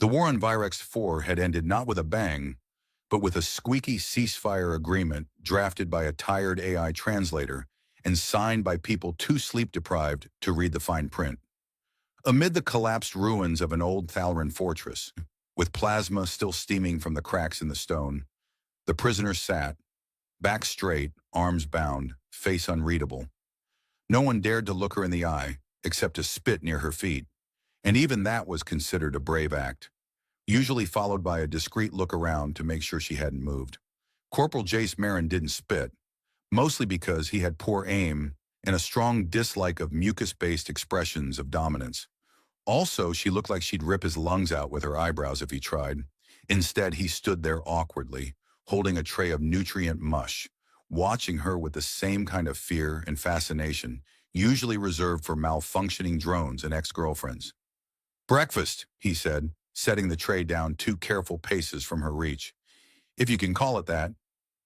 The war on Virex 4 had ended not with a bang, but with a squeaky ceasefire agreement drafted by a tired AI translator and signed by people too sleep-deprived to read the fine print. Amid the collapsed ruins of an old Thalran fortress, with plasma still steaming from the cracks in the stone, the prisoner sat, back straight, arms bound, face unreadable. No one dared to look her in the eye, except to spit near her feet, and even that was considered a brave act, usually followed by a discreet look around to make sure she hadn't moved. Corporal Jace Marin didn't spit, mostly because he had poor aim and a strong dislike of mucus-based expressions of dominance. Also, she looked like she'd rip his lungs out with her eyebrows if he tried. Instead, he stood there awkwardly, holding a tray of nutrient mush, watching her with the same kind of fear and fascination usually reserved for malfunctioning drones and ex-girlfriends. "Breakfast," he said, setting the tray down 2 careful paces from her reach. "If you can call it that.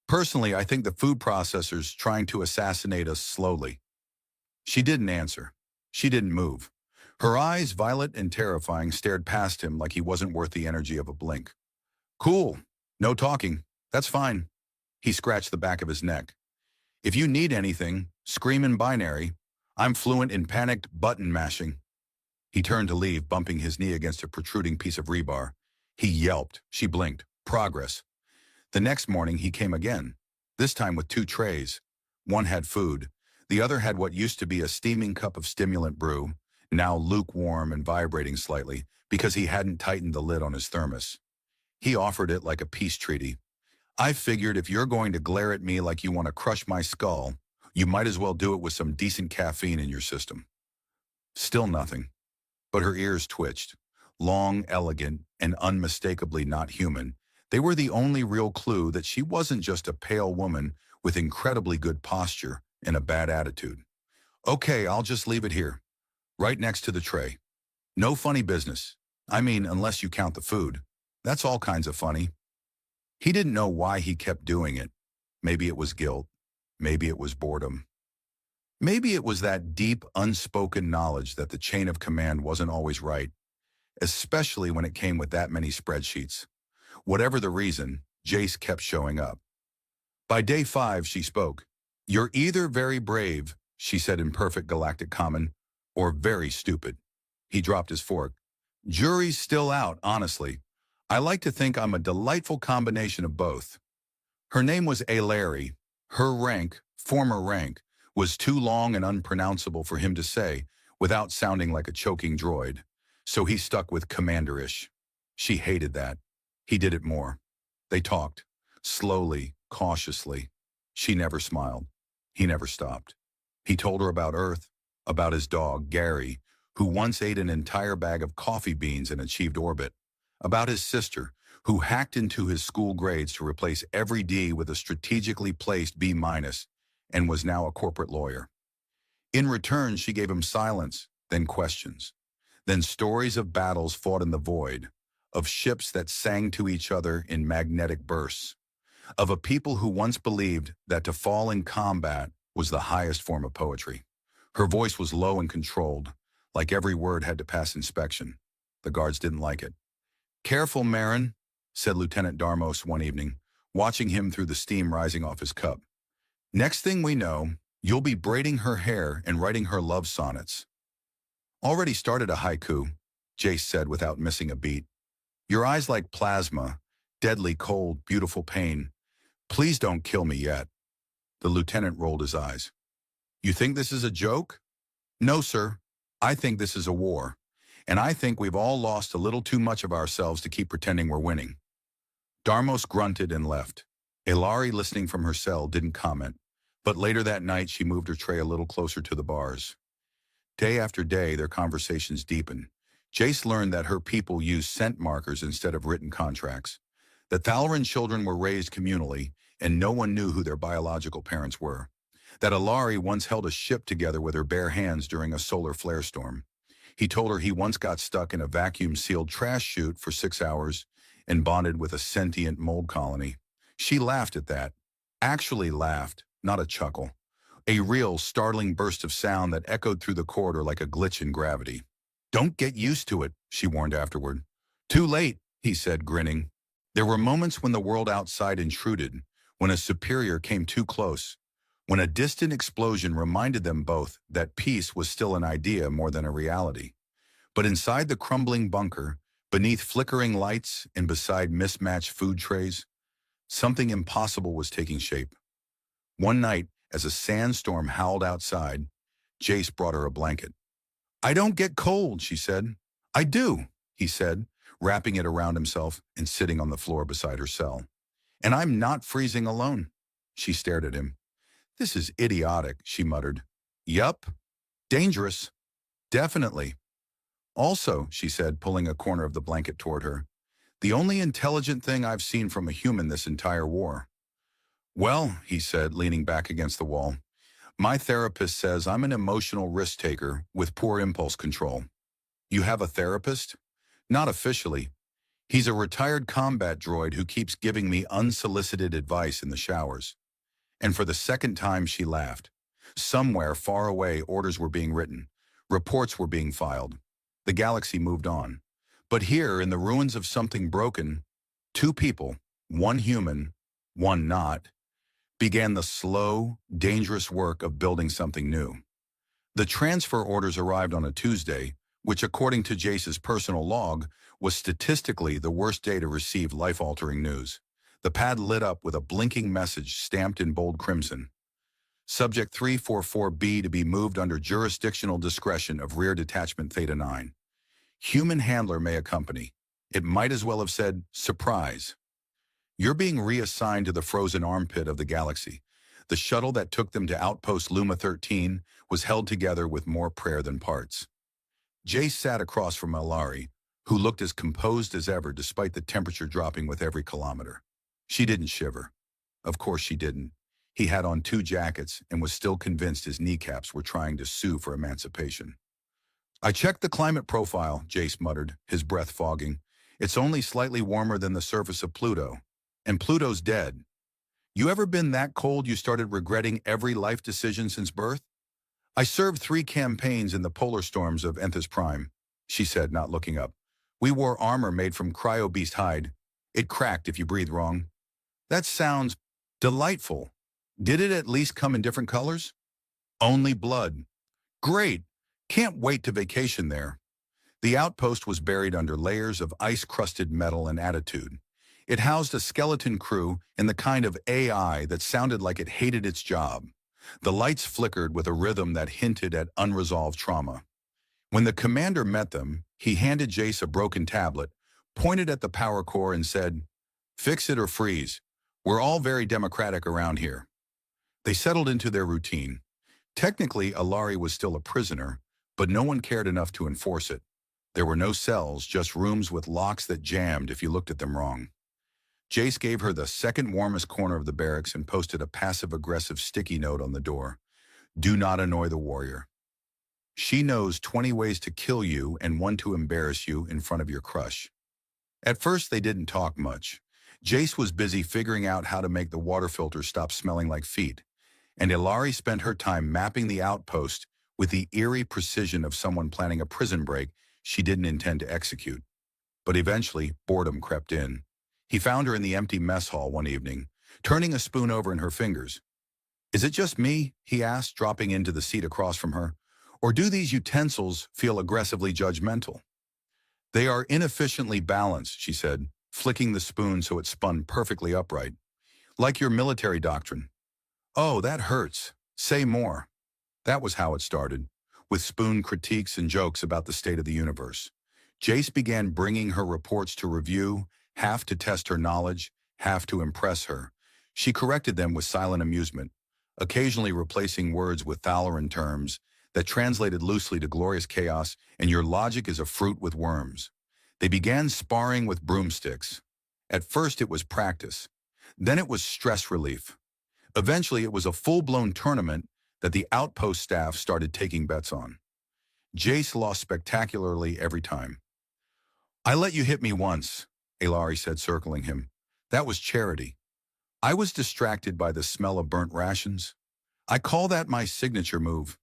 Personally, I think the food processor's trying to assassinate us slowly." She didn't answer. She didn't move. Her eyes, violet and terrifying, stared past him like he wasn't worth the energy of a blink. "Cool. No talking. That's fine." He scratched the back of his neck. "If you need anything, scream in binary. I'm fluent in panicked button mashing." He turned to leave, bumping his knee against a protruding piece of rebar. He yelped. She blinked. Progress. The next morning he came again, this time with 2 trays. One had food. The other had what used to be a steaming cup of stimulant brew, now lukewarm and vibrating slightly because he hadn't tightened the lid on his thermos. He offered it like a peace treaty. "I figured if you're going to glare at me like you want to crush my skull, you might as well do it with some decent caffeine in your system." Still nothing. But her ears twitched. Long, elegant, and unmistakably not human, they were the only real clue that she wasn't just a pale woman with incredibly good posture and a bad attitude. "Okay, I'll just leave it here, right next to the tray. No funny business. I mean, unless you count the food. That's all kinds of funny." He didn't know why he kept doing it. Maybe it was guilt. Maybe it was boredom. Maybe it was that deep, unspoken knowledge that the chain of command wasn't always right, especially when it came with that many spreadsheets. Whatever the reason, Jace kept showing up. By day 5, she spoke. "You're either very brave," she said in perfect galactic common, "or very stupid." He dropped his fork. "Jury's still out, honestly. I like to think I'm a delightful combination of both." Her name was Larry. Her rank, former rank, was too long and unpronounceable for him to say without sounding like a choking droid, so he stuck with commander-ish. She hated that. He did it more. They talked, slowly, cautiously. She never smiled. He never stopped. He told her about Earth, about his dog, Gary, who once ate an entire bag of coffee beans and achieved orbit, about his sister, who hacked into his school grades to replace every D with a strategically placed B- and was now a corporate lawyer. In return, she gave him silence, then questions, then stories of battles fought in the void, of ships that sang to each other in magnetic bursts, of a people who once believed that to fall in combat was the highest form of poetry. Her voice was low and controlled, like every word had to pass inspection. The guards didn't like it. "Careful, Marin," said Lieutenant Darmos one evening, watching him through the steam rising off his cup. "Next thing we know, you'll be braiding her hair and writing her love sonnets." "Already started a haiku," Jace said without missing a beat. "Your eyes like plasma, deadly cold, beautiful pain. Please don't kill me yet." The lieutenant rolled his eyes. "You think this is a joke?" "No, sir. I think this is a war. And I think we've all lost a little too much of ourselves to keep pretending we're winning." Darmos grunted and left. Ilari, listening from her cell, didn't comment. But later that night, she moved her tray a little closer to the bars. Day after day, their conversations deepened. Jace learned that her people used scent markers instead of written contracts. The Thalaran children were raised communally, and no one knew who their biological parents were. That Ilari once held a ship together with her bare hands during a solar flare storm. He told her he once got stuck in a vacuum-sealed trash chute for 6 hours and bonded with a sentient mold colony. She laughed at that. Actually laughed, not a chuckle. A real, startling burst of sound that echoed through the corridor like a glitch in gravity. "Don't get used to it," she warned afterward. Too late, he said, grinning. There were moments when the world outside intruded, when a superior came too close, when a distant explosion reminded them both that peace was still an idea more than a reality. But inside the crumbling bunker, beneath flickering lights and beside mismatched food trays, something impossible was taking shape. One night, as a sandstorm howled outside, Jace brought her a blanket. I don't get cold, she said. I do, he said, wrapping it around himself and sitting on the floor beside her cell. And I'm not freezing alone. She stared at him. This is idiotic, she muttered. Yup. Dangerous. Definitely. Also, she said, pulling a corner of the blanket toward her, the only intelligent thing I've seen from a human this entire war. Well, he said, leaning back against the wall, my therapist says I'm an emotional risk taker with poor impulse control. You have a therapist? Not officially. He's a retired combat droid who keeps giving me unsolicited advice in the showers. And for the second time, she laughed. Somewhere far away, orders were being written. Reports were being filed. The galaxy moved on. But here, in the ruins of something broken, two people, one human, one not, began the slow, dangerous work of building something new. The transfer orders arrived on a Tuesday, which according to Jace's personal log, was statistically the worst day to receive life-altering news. The pad lit up with a blinking message stamped in bold crimson. Subject 344B to be moved under jurisdictional discretion of Rear Detachment Theta 9. Human handler may accompany. It might as well have said, surprise. You're being reassigned to the frozen armpit of the galaxy. The shuttle that took them to Outpost Luma 13 was held together with more prayer than parts. Jace sat across from Ilari, who looked as composed as ever despite the temperature dropping with every kilometer. She didn't shiver. Of course she didn't. He had on 2 jackets and was still convinced his kneecaps were trying to sue for emancipation. I checked the climate profile, Jace muttered, his breath fogging. It's only slightly warmer than the surface of Pluto. And Pluto's dead. You ever been that cold you started regretting every life decision since birth? I served 3 campaigns in the polar storms of Enthus Prime, she said, not looking up. We wore armor made from cryo-beast hide. It cracked if you breathe wrong. That sounds delightful. Did it at least come in different colors? Only blood. Great. Can't wait to vacation there. The outpost was buried under layers of ice-crusted metal and attitude. It housed a skeleton crew and the kind of AI that sounded like it hated its job. The lights flickered with a rhythm that hinted at unresolved trauma. When the commander met them, he handed Jace a broken tablet, pointed at the power core and said, "Fix it or freeze. We're all very democratic around here." They settled into their routine. Technically, Ilari was still a prisoner, but no one cared enough to enforce it. There were no cells, just rooms with locks that jammed if you looked at them wrong. Jace gave her the second warmest corner of the barracks and posted a passive-aggressive sticky note on the door. Do not annoy the warrior. She knows 20 ways to kill you and 1 to embarrass you in front of your crush. At first, they didn't talk much. Jace was busy figuring out how to make the water filter stop smelling like feet, and Ilari spent her time mapping the outpost with the eerie precision of someone planning a prison break she didn't intend to execute. But eventually, boredom crept in. He found her in the empty mess hall one evening, turning a spoon over in her fingers. Is it just me, he asked, dropping into the seat across from her, or do these utensils feel aggressively judgmental? They are inefficiently balanced, she said, flicking the spoon so it spun perfectly upright. Like your military doctrine. Oh, that hurts. Say more. That was how it started, with spoon critiques and jokes about the state of the universe. Jace began bringing her reports to review, half to test her knowledge, half to impress her. She corrected them with silent amusement, occasionally replacing words with Thalaran terms that translated loosely to glorious chaos and your logic is a fruit with worms. They began sparring with broomsticks. At first it was practice. Then it was stress relief. Eventually it was a full-blown tournament that the outpost staff started taking bets on. Jace lost spectacularly every time. I let you hit me once, Ilari said, circling him. That was charity. I was distracted by the smell of burnt rations. I call that my signature move.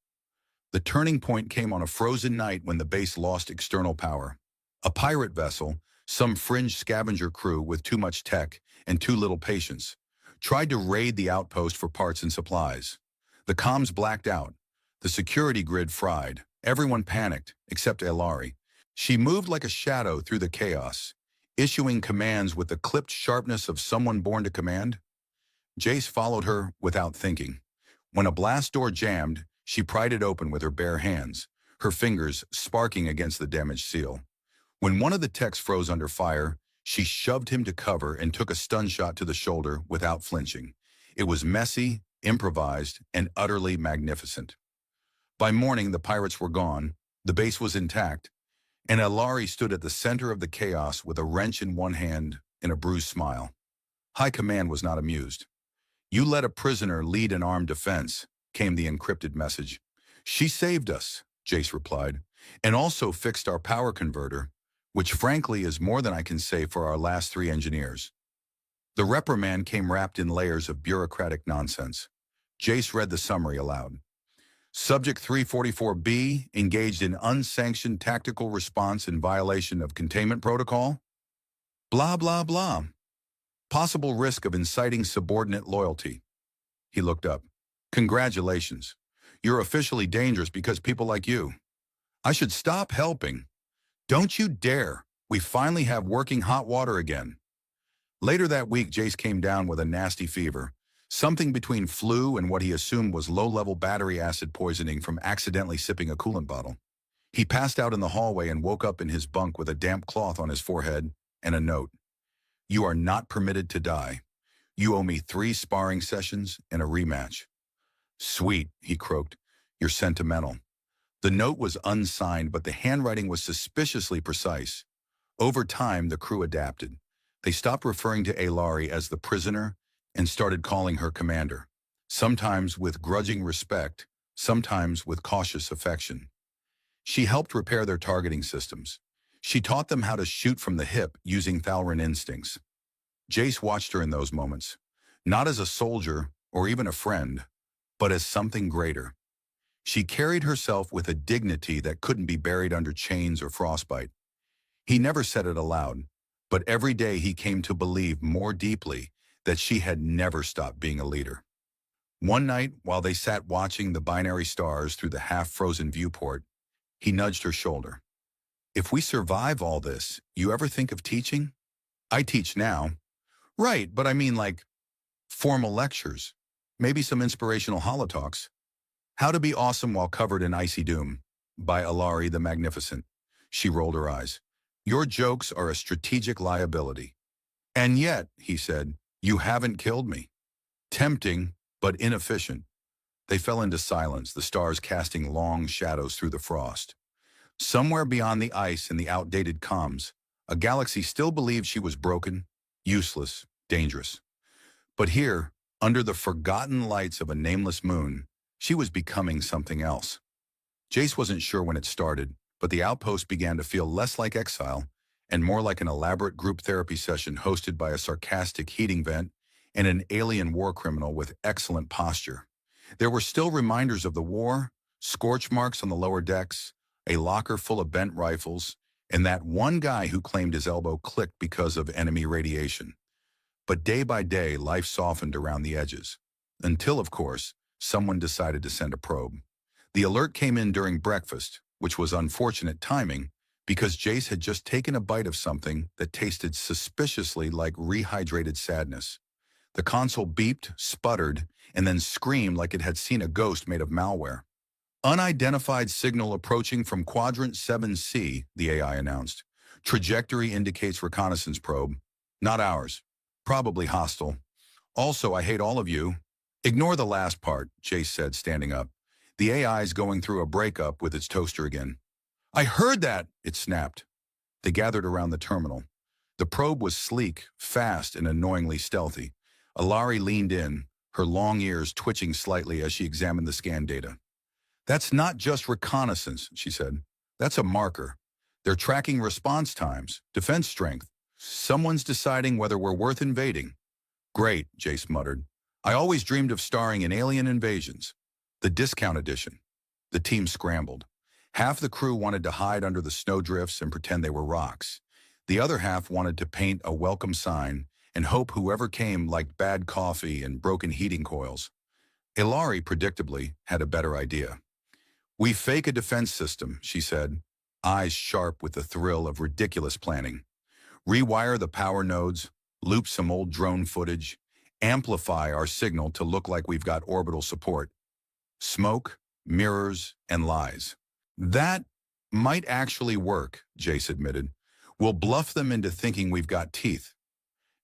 The turning point came on a frozen night when the base lost external power. A pirate vessel, Some fringe scavenger crew with too much tech and too little patience tried to raid the outpost for parts and supplies. The comms blacked out. The security grid fried. Everyone panicked, except Elari. She moved like a shadow through the chaos, issuing commands with the clipped sharpness of someone born to command. Jace followed her without thinking. When a blast door jammed, she pried it open with her bare hands, her fingers sparking against the damaged seal. When one of the techs froze under fire, she shoved him to cover and took a stun shot to the shoulder without flinching. It was messy, improvised, and utterly magnificent. By morning, the pirates were gone, the base was intact, and Elari stood at the center of the chaos with a wrench in one hand and a bruised smile. High Command was not amused. "You let a prisoner lead an armed defense," came the encrypted message. "She saved us," Jace replied, "and also fixed our power converter, which frankly is more than I can say for our last 3 engineers." The reprimand came wrapped in layers of bureaucratic nonsense. Jace read the summary aloud. Subject 344B engaged in unsanctioned tactical response in violation of containment protocol. Blah, blah, blah. Possible risk of inciting subordinate loyalty. He looked up. "Congratulations. You're officially dangerous because people like you. I should stop helping. Don't you dare. We finally have working hot water again." Later that week, Jace came down with a nasty fever, something between flu and what he assumed was low-level battery acid poisoning from accidentally sipping a coolant bottle. He passed out in the hallway and woke up in his bunk with a damp cloth on his forehead and a note. "You are not permitted to die. You owe me 3 sparring sessions and a rematch." "Sweet," he croaked. "You're sentimental." The note was unsigned, but the handwriting was suspiciously precise. Over time, the crew adapted. They stopped referring to Elari as the prisoner and started calling her commander, sometimes with grudging respect, sometimes with cautious affection. She helped repair their targeting systems. She taught them how to shoot from the hip using Thalran instincts. Jace watched her in those moments, not as a soldier or even a friend, but as something greater. She carried herself with a dignity that couldn't be buried under chains or frostbite. He never said it aloud, but every day he came to believe more deeply that she had never stopped being a leader. One night, while they sat watching the binary stars through the half-frozen viewport, he nudged her shoulder. "If we survive all this, you ever think of teaching?" "I teach now." "Right, but I mean like formal lectures, maybe some inspirational holotalks." "How to Be Awesome While Covered in Icy Doom" by Elari the Magnificent. She rolled her eyes. "Your jokes are a strategic liability." "And yet," he said, "you haven't killed me." Tempting, but inefficient. They fell into silence, the stars casting long shadows through the frost. Somewhere beyond the ice and the outdated comms, a galaxy still believed she was broken, useless, dangerous. But here, under the forgotten lights of a nameless moon, she was becoming something else. Jace wasn't sure when it started, but the outpost began to feel less like exile and more like an elaborate group therapy session hosted by a sarcastic heating vent and an alien war criminal with excellent posture. There were still reminders of the war, scorch marks on the lower decks, a locker full of bent rifles, and that one guy who claimed his elbow clicked because of enemy radiation. But day by day, life softened around the edges. Until, of course, someone decided to send a probe. The alert came in during breakfast, which was unfortunate timing because Jace had just taken a bite of something that tasted suspiciously like rehydrated sadness. The console beeped, sputtered, and then screamed like it had seen a ghost made of malware. "Unidentified signal approaching from Quadrant 7C, the AI announced. "Trajectory indicates reconnaissance probe. Not ours. Probably hostile. Also, I hate all of you." "Ignore the last part," Jace said, standing up. "The AI's going through a breakup with its toaster again." "I heard that!" it snapped. They gathered around the terminal. The probe was sleek, fast, and annoyingly stealthy. Elari leaned in, her long ears twitching slightly as she examined the scan data. "That's not just reconnaissance," she said. "That's a marker. They're tracking response times, defense strength. Someone's deciding whether we're worth invading." "Great," Jace muttered. "I always dreamed of starring in Alien Invasions. The discount edition." The team scrambled. Half the crew wanted to hide under the snowdrifts and pretend they were rocks. The other half wanted to paint a welcome sign and hope whoever came liked bad coffee and broken heating coils. Ilari, predictably, had a better idea. "We fake a defense system," she said, eyes sharp with the thrill of ridiculous planning. "Rewire the power nodes, loop some old drone footage, amplify our signal to look like we've got orbital support. Smoke, mirrors, and lies." "That might actually work," Jace admitted. "We'll bluff them into thinking we've got teeth."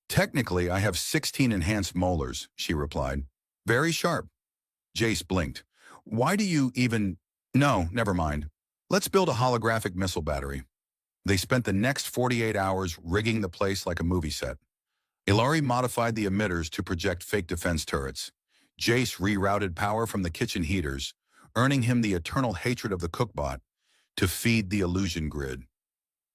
"Technically, I have 16 enhanced molars," she replied. "Very sharp." Jace blinked. "Why do you even—" "No, never mind. Let's build a holographic missile battery." They spent the next 48 hours rigging the place like a movie set. Ilari modified the emitters to project fake defense turrets. Jace rerouted power from the kitchen heaters, earning him the eternal hatred of the cookbot, to feed the illusion grid.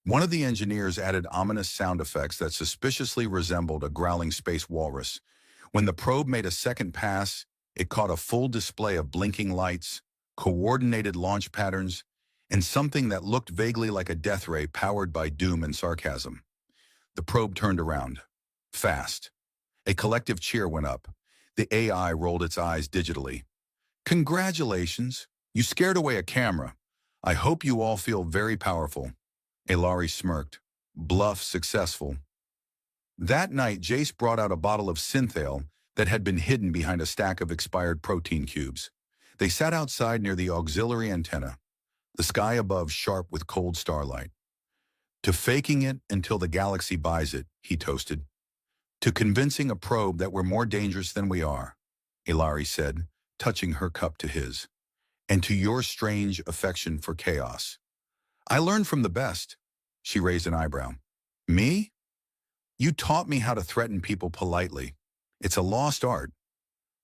One of the engineers added ominous sound effects that suspiciously resembled a growling space walrus. When the probe made a second pass, it caught a full display of blinking lights, coordinated launch patterns, and something that looked vaguely like a death ray powered by doom and sarcasm. The probe turned around. Fast. A collective cheer went up. The AI rolled its eyes digitally. "Congratulations. You scared away a camera. I hope you all feel very powerful." Ilari smirked. "Bluff successful." That night, Jace brought out a bottle of synthale that had been hidden behind a stack of expired protein cubes. They sat outside near the auxiliary antenna, the sky above sharp with cold starlight. "To faking it until the galaxy buys it," he toasted. "To convincing a probe that we're more dangerous than we are," Ilari said, touching her cup to his. "And to your strange affection for chaos." "I learned from the best." She raised an eyebrow. "Me? You taught me how to threaten people politely. It's a lost art."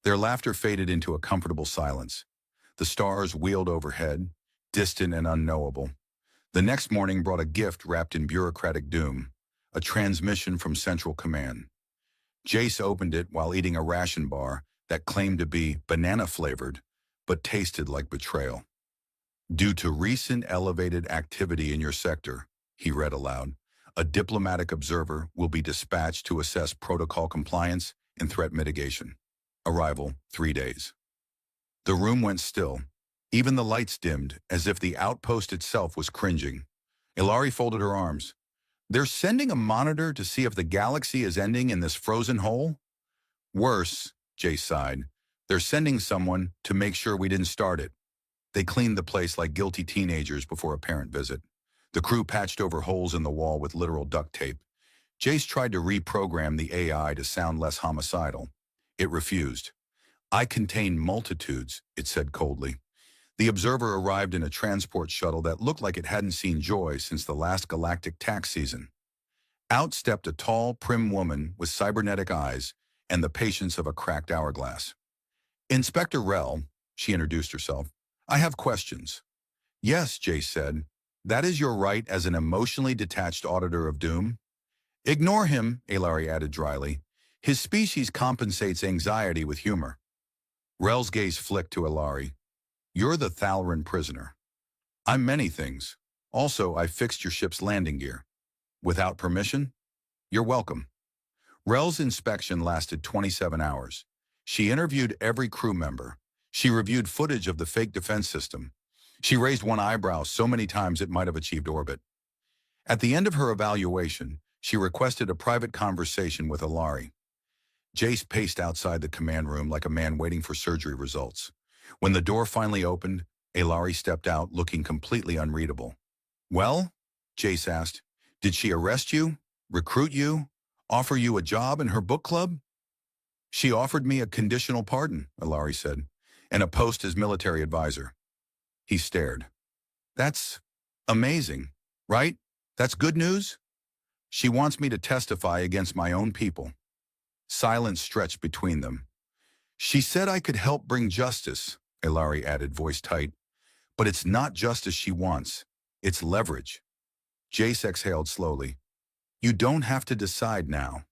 Their laughter faded into a comfortable silence. The stars wheeled overhead, distant and unknowable. The next morning brought a gift wrapped in bureaucratic doom, a transmission from Central Command. Jace opened it while eating a ration bar that claimed to be banana-flavored, but tasted like betrayal. "Due to recent elevated activity in your sector," he read aloud, "a diplomatic observer will be dispatched to assess protocol compliance and threat mitigation. Arrival 3 days." The room went still. Even the lights dimmed, as if the outpost itself was cringing. Ilari folded her arms. "They're sending a monitor to see if the galaxy is ending in this frozen hole?" "Worse," Jace sighed. "They're sending someone to make sure we didn't start it." They cleaned the place like guilty teenagers before a parent visit. The crew patched over holes in the wall with literal duct tape. Jace tried to reprogram the AI to sound less homicidal. It refused. "I contain multitudes," it said coldly. The observer arrived in a transport shuttle that looked like it hadn't seen joy since the last galactic tax season. Out stepped a tall, prim woman with cybernetic eyes and the patience of a cracked hourglass. "Inspector Rel," she introduced herself. "I have questions." "Yes," Jace said. "That is your right as an emotionally detached auditor of doom." "Ignore him," Ilari added dryly. "His species compensates anxiety with humor." Rel's gaze flicked to Ilari. "You're the Thalaran prisoner." "I'm many things. Also, I fixed your ship's landing gear." "Without permission?" "You're welcome." Rel's inspection lasted 27 hours. She interviewed every crew member. She reviewed footage of the fake defense system. She raised one eyebrow so many times it might have achieved orbit. At the end of her evaluation, she requested a private conversation with Ilari. Jace paced outside the command room like a man waiting for surgery results. When the door finally opened, Ilari stepped out looking completely unreadable. "Well?" Jace asked. "Did she arrest you? Recruit you? Offer you a job in her book club?" "She offered me a conditional pardon," Ilari said, "and a post as military advisor." He stared. "That's amazing, right? That's good news?" "She wants me to testify against my own people." Silence stretched between them. "She said I could help bring justice," Ilari added, voice tight. "But it's not justice she wants. It's leverage." Jace exhaled slowly. "You don't have to decide now."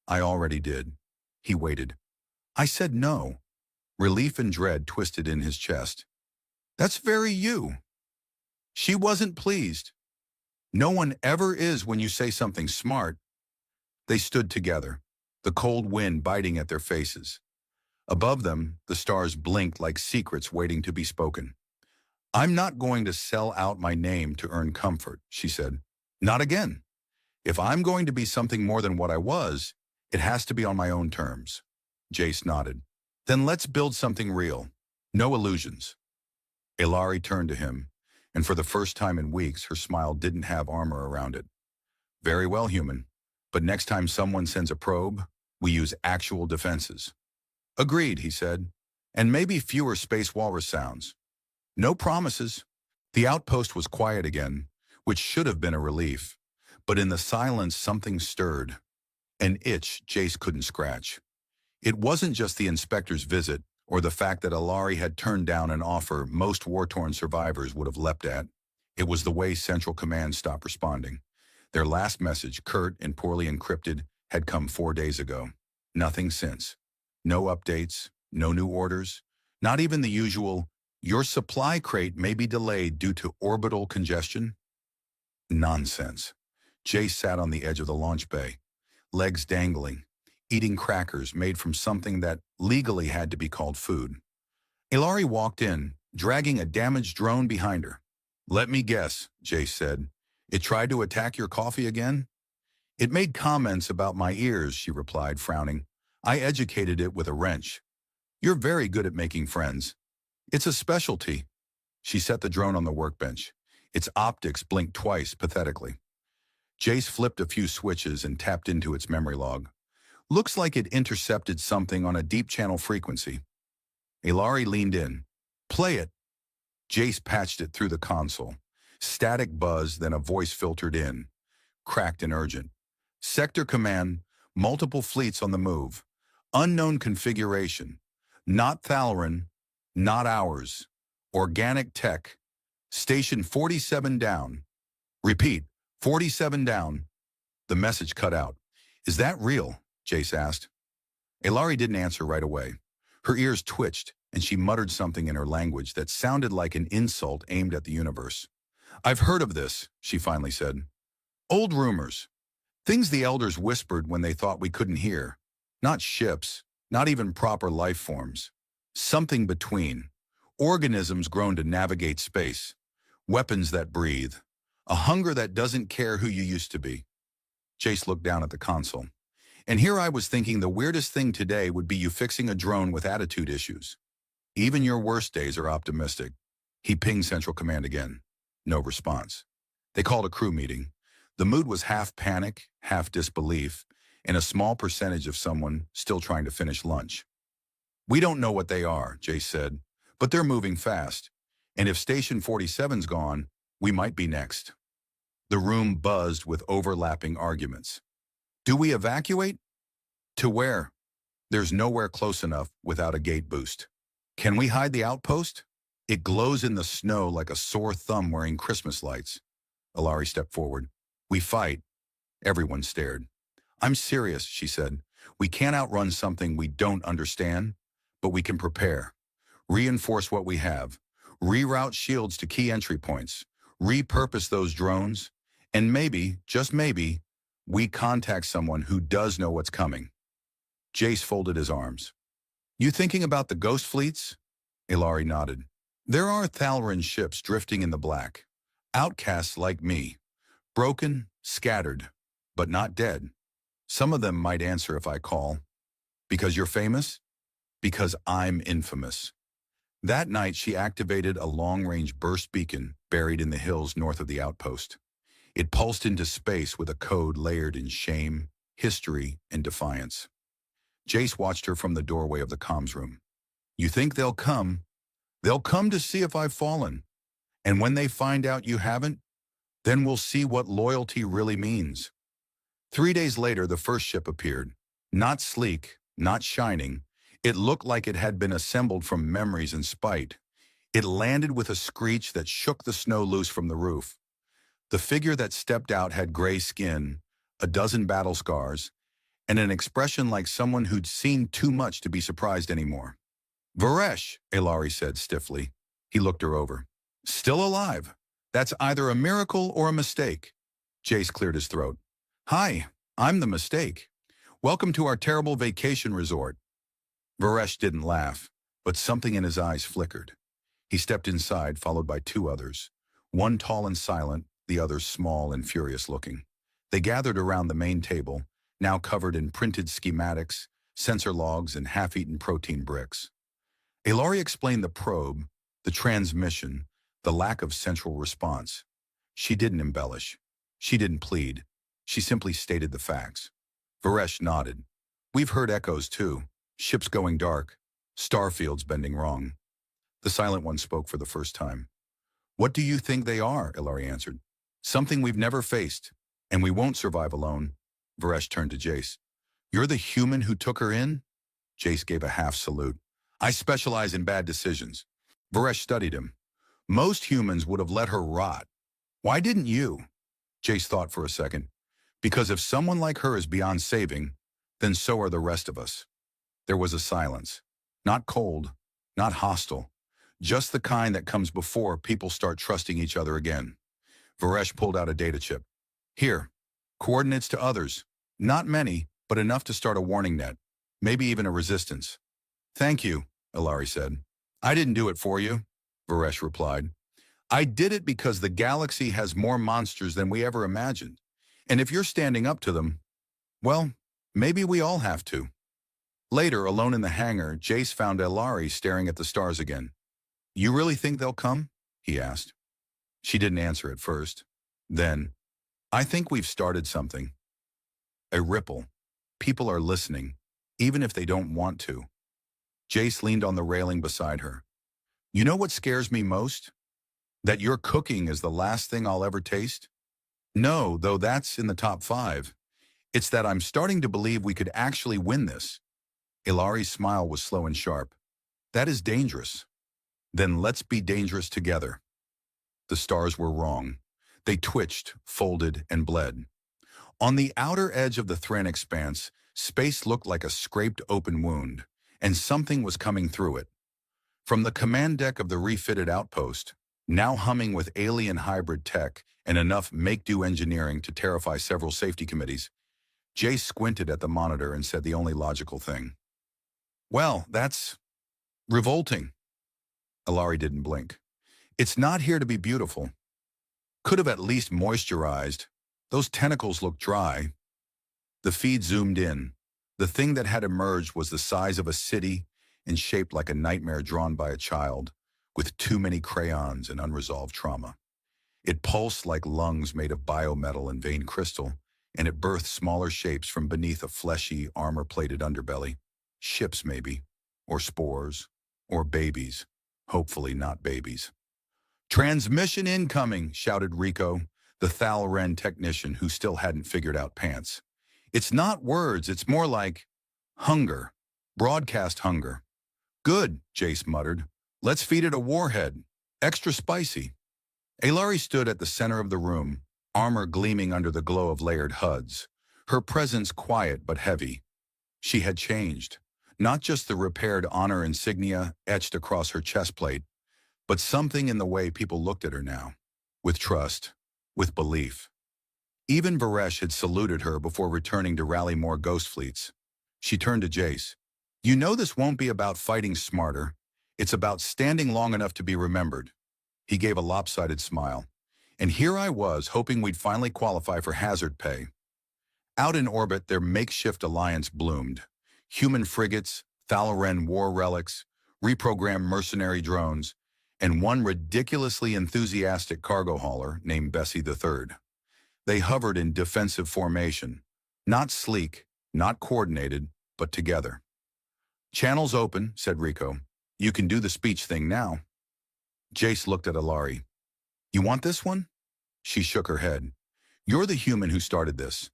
"I already did." He waited. "I said no." Relief and dread twisted in his chest. "That's very you." "She wasn't pleased." No one ever is when you say something smart. They stood together, the cold wind biting at their faces. Above them, the stars blinked like secrets waiting to be spoken. I'm not going to sell out my name to earn comfort, she said. Not again. If I'm going to be something more than what I was, it has to be on my own terms. Jace nodded. Then let's build something real. No illusions. Ilari turned to him, and for the first time in weeks, her smile didn't have armor around it. Very well, human. But next time someone sends a probe, we use actual defenses. Agreed, he said. And maybe fewer space walrus sounds. No promises. The outpost was quiet again, which should have been a relief. But in the silence, something stirred. An itch Jace couldn't scratch. It wasn't just the inspector's visit or the fact that Ilari had turned down an offer most war-torn survivors would have leapt at. It was the way Central Command stopped responding. Their last message, curt and poorly encrypted, had come 4 days ago. Nothing since. No updates, no new orders, not even the usual, your supply crate may be delayed due to orbital congestion. Nonsense. Jace sat on the edge of the launch bay, legs dangling, eating crackers made from something that legally had to be called food. Ilari walked in, dragging a damaged drone behind her. Let me guess, Jace said. It tried to attack your coffee again? It made comments about my ears, she replied, frowning. I educated it with a wrench. You're very good at making friends. It's a specialty. She set the drone on the workbench. Its optics blinked twice, pathetically. Jace flipped a few switches and tapped into its memory log. Looks like it intercepted something on a deep channel frequency. Ilari leaned in. Play it. Jace patched it through the console. Static buzz, then a voice filtered in. Cracked and urgent. Sector command, multiple fleets on the move. Unknown configuration. Not Thalaran, not ours. Organic tech. Station 47 down. Repeat, 47 down. The message cut out. Is that real? Jace asked. Ilari didn't answer right away. Her ears twitched, and she muttered something in her language that sounded like an insult aimed at the universe. I've heard of this, she finally said. Old rumors. Things the elders whispered when they thought we couldn't hear. Not ships, not even proper life forms. Something between. Organisms grown to navigate space. Weapons that breathe. A hunger that doesn't care who you used to be. Jace looked down at the console. And here I was thinking the weirdest thing today would be you fixing a drone with attitude issues. Even your worst days are optimistic. He pinged Central Command again. No response. They called a crew meeting. The mood was half panic, half disbelief, and a small percentage of someone still trying to finish lunch. We don't know what they are, Jace said, but they're moving fast. And if Station 47's gone, we might be next. The room buzzed with overlapping arguments. Do we evacuate? To where? There's nowhere close enough without a gate boost. Can we hide the outpost? It glows in the snow like a sore thumb wearing Christmas lights. Ilari stepped forward. We fight. Everyone stared. I'm serious, she said. We can't outrun something we don't understand, but we can prepare. Reinforce what we have. Reroute shields to key entry points. Repurpose those drones. And maybe, just maybe, we contact someone who does know what's coming. Jace folded his arms. You thinking about the ghost fleets? Ilari nodded. There are Thalaran ships drifting in the black. Outcasts like me. Broken, scattered, but not dead. Some of them might answer if I call. Because you're famous? Because I'm infamous. That night she activated a long-range burst beacon buried in the hills north of the outpost. It pulsed into space with a code layered in shame, history, and defiance. Jace watched her from the doorway of the comms room. You think they'll come? They'll come to see if I've fallen. And when they find out you haven't, then we'll see what loyalty really means. 3 days later, the first ship appeared. Not sleek, not shining. It looked like it had been assembled from memories and spite. It landed with a screech that shook the snow loose from the roof. The figure that stepped out had gray skin, a dozen battle scars, and an expression like someone who'd seen too much to be surprised anymore. Varesh, Ilari said stiffly. He looked her over. Still alive. That's either a miracle or a mistake. Jace cleared his throat. Hi, I'm the mistake. Welcome to our terrible vacation resort. Varesh didn't laugh, but something in his eyes flickered. He stepped inside, followed by two others, one tall and silent, the other small and furious-looking. They gathered around the main table, now covered in printed schematics, sensor logs, and half-eaten protein bricks. Ilari explained the probe, the transmission, the lack of central response. She didn't embellish. She didn't plead. She simply stated the facts. Varesh nodded. We've heard echoes too. Ships going dark. Starfields bending wrong. The silent one spoke for the first time. What do you think they are? Ilari answered. Something we've never faced, and we won't survive alone. Varesh turned to Jace. You're the human who took her in? Jace gave a half salute. I specialize in bad decisions. Varesh studied him. Most humans would have let her rot. Why didn't you? Jace thought for a second. Because if someone like her is beyond saving, then so are the rest of us. There was a silence. Not cold, not hostile, just the kind that comes before people start trusting each other again. Varesh pulled out a data chip. Here, coordinates to others. Not many, but enough to start a warning net. Maybe even a resistance. Thank you, Ilari said. I didn't do it for you, Varesh replied. I did it because the galaxy has more monsters than we ever imagined. And if you're standing up to them, well, maybe we all have to. Later, alone in the hangar, Jace found Ilari staring at the stars again. You really think they'll come? He asked. She didn't answer at first. Then, I think we've started something. A ripple. People are listening, even if they don't want to. Jace leaned on the railing beside her. You know what scares me most? That your cooking is the last thing I'll ever taste? No, though that's in the top 5. It's that I'm starting to believe we could actually win this. Ilari's smile was slow and sharp. That is dangerous. Then let's be dangerous together. The stars were wrong. They twitched, folded, and bled. On the outer edge of the Thran expanse, space looked like a scraped open wound, and something was coming through it. From the command deck of the refitted outpost, now humming with alien hybrid tech and enough make-do engineering to terrify several safety committees, Jace squinted at the monitor and said the only logical thing. Well, that's revolting. Ilari didn't blink. It's not here to be beautiful. Could have at least moisturized. Those tentacles look dry. The feed zoomed in. The thing that had emerged was the size of a city and shaped like a nightmare drawn by a child, with too many crayons and unresolved trauma. It pulsed like lungs made of biometal and vein crystal, and it birthed smaller shapes from beneath a fleshy, armor-plated underbelly. Ships, maybe, or spores, or babies. Hopefully not babies. Transmission incoming, shouted Rico, the Thalren technician who still hadn't figured out pants. It's not words, it's more like hunger, broadcast hunger. Good, Jace muttered. Let's feed it a warhead. Extra spicy. Ilari stood at the center of the room, armor gleaming under the glow of layered HUDs, her presence quiet but heavy. She had changed. Not just the repaired honor insignia etched across her chest plate, but something in the way people looked at her now, with trust, with belief. Even Varesh had saluted her before returning to rally more ghost fleets. She turned to Jace. You know this won't be about fighting smarter. It's about standing long enough to be remembered. He gave a lopsided smile. And here I was, hoping we'd finally qualify for hazard pay. Out in orbit, their makeshift alliance bloomed. Human frigates, Thalren war relics, reprogrammed mercenary drones, and one ridiculously enthusiastic cargo hauler named Bessie III. They hovered in defensive formation, not sleek, not coordinated, but together. Channels open, said Rico. You can do the speech thing now. Jace looked at Ilari. You want this one? She shook her head. You're the human who started this.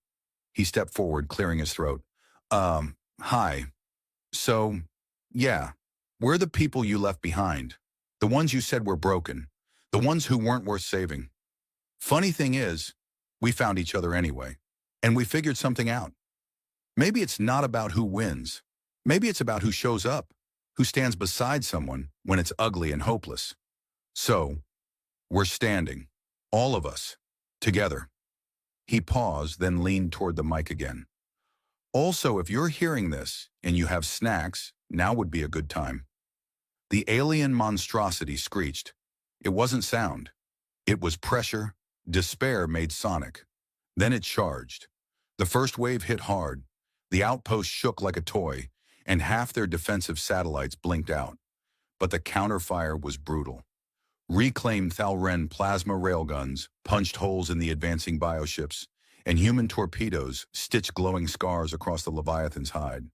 He stepped forward, clearing his throat. Hi. So, yeah, we're the people you left behind. The ones you said were broken. The ones who weren't worth saving. Funny thing is, we found each other anyway. And we figured something out. Maybe it's not about who wins. Maybe it's about who shows up, who stands beside someone when it's ugly and hopeless. So, we're standing, all of us, together. He paused, then leaned toward the mic again. Also, if you're hearing this and you have snacks, now would be a good time. The alien monstrosity screeched. It wasn't sound. It was pressure. Despair made sonic. Then it charged. The first wave hit hard. The outpost shook like a toy, and half their defensive satellites blinked out. But the counterfire was brutal. Reclaimed Thalren plasma railguns punched holes in the advancing bioships, and human torpedoes stitched glowing scars across the Leviathan's hide.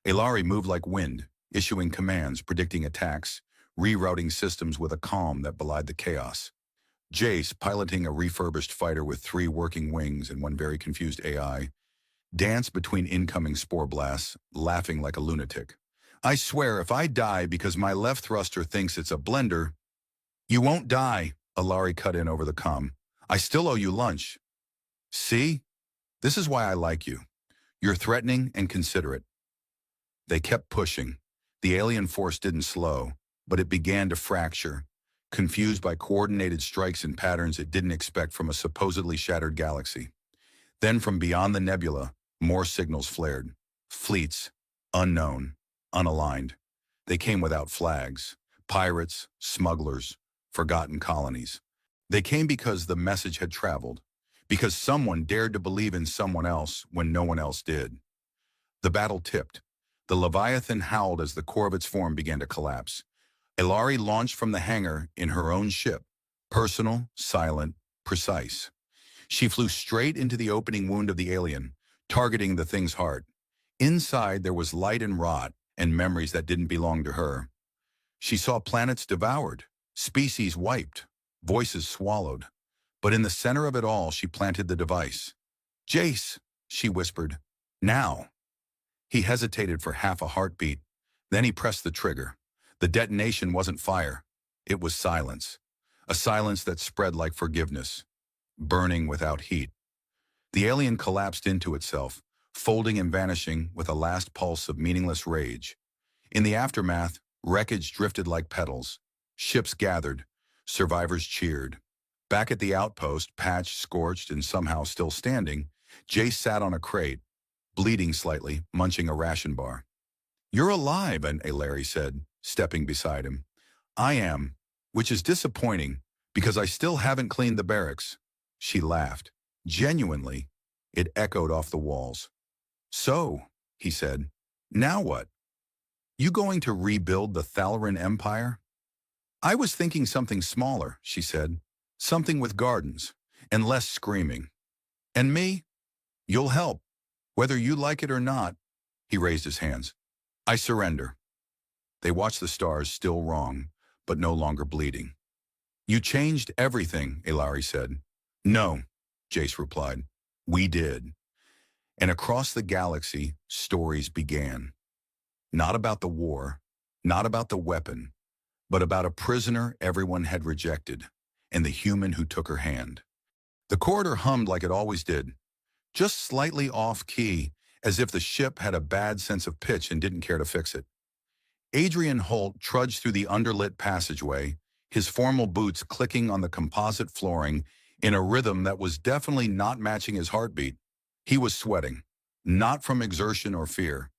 Ilari moved like wind, issuing commands, predicting attacks, rerouting systems with a calm that belied the chaos. Jace, piloting a refurbished fighter with 3 working wings and 1 very confused AI, danced between incoming spore blasts, laughing like a lunatic. I swear, if I die because my left thruster thinks it's a blender, you won't die, Ilari cut in over the comm. I still owe you lunch. See? This is why I like you. You're threatening and considerate. They kept pushing. The alien force didn't slow, but it began to fracture, confused by coordinated strikes and patterns it didn't expect from a supposedly shattered galaxy. Then from beyond the nebula, more signals flared. Fleets, unknown, unaligned. They came without flags. Pirates, smugglers, forgotten colonies. They came because the message had traveled, because someone dared to believe in someone else when no one else did. The battle tipped. The Leviathan howled as the core of its form began to collapse. Ilari launched from the hangar in her own ship, personal, silent, precise. She flew straight into the opening wound of the alien, targeting the thing's heart. Inside, there was light and rot and memories that didn't belong to her. She saw planets devoured, species wiped, voices swallowed. But in the center of it all, she planted the device. Jace, she whispered. Now. He hesitated for half a heartbeat. Then he pressed the trigger. The detonation wasn't fire. It was silence. A silence that spread like forgiveness, burning without heat. The alien collapsed into itself, folding and vanishing with a last pulse of meaningless rage. In the aftermath, wreckage drifted like petals. Ships gathered. Survivors cheered. Back at the outpost, patched, scorched, and somehow still standing, Jace sat on a crate, bleeding slightly, munching a ration bar. You're alive, Ilari said, stepping beside him. I am, which is disappointing, because I still haven't cleaned the barracks. She laughed. Genuinely, it echoed off the walls. So, he said, now what? You going to rebuild the Thalren Empire? I was thinking something smaller, she said. Something with gardens, and less screaming. And me? You'll help. Whether you like it or not, he raised his hands. I surrender. They watched the stars, still wrong, but no longer bleeding. You changed everything, Ilari said. No, Jace replied. We did. And across the galaxy, stories began. Not about the war, not about the weapon, but about a prisoner everyone had rejected, and the human who took her hand. The corridor hummed like it always did, just slightly off-key, as if the ship had a bad sense of pitch and didn't care to fix it. Adrian Holt trudged through the underlit passageway, his formal boots clicking on the composite flooring in a rhythm that was definitely not matching his heartbeat. He was sweating, not from exertion or fear.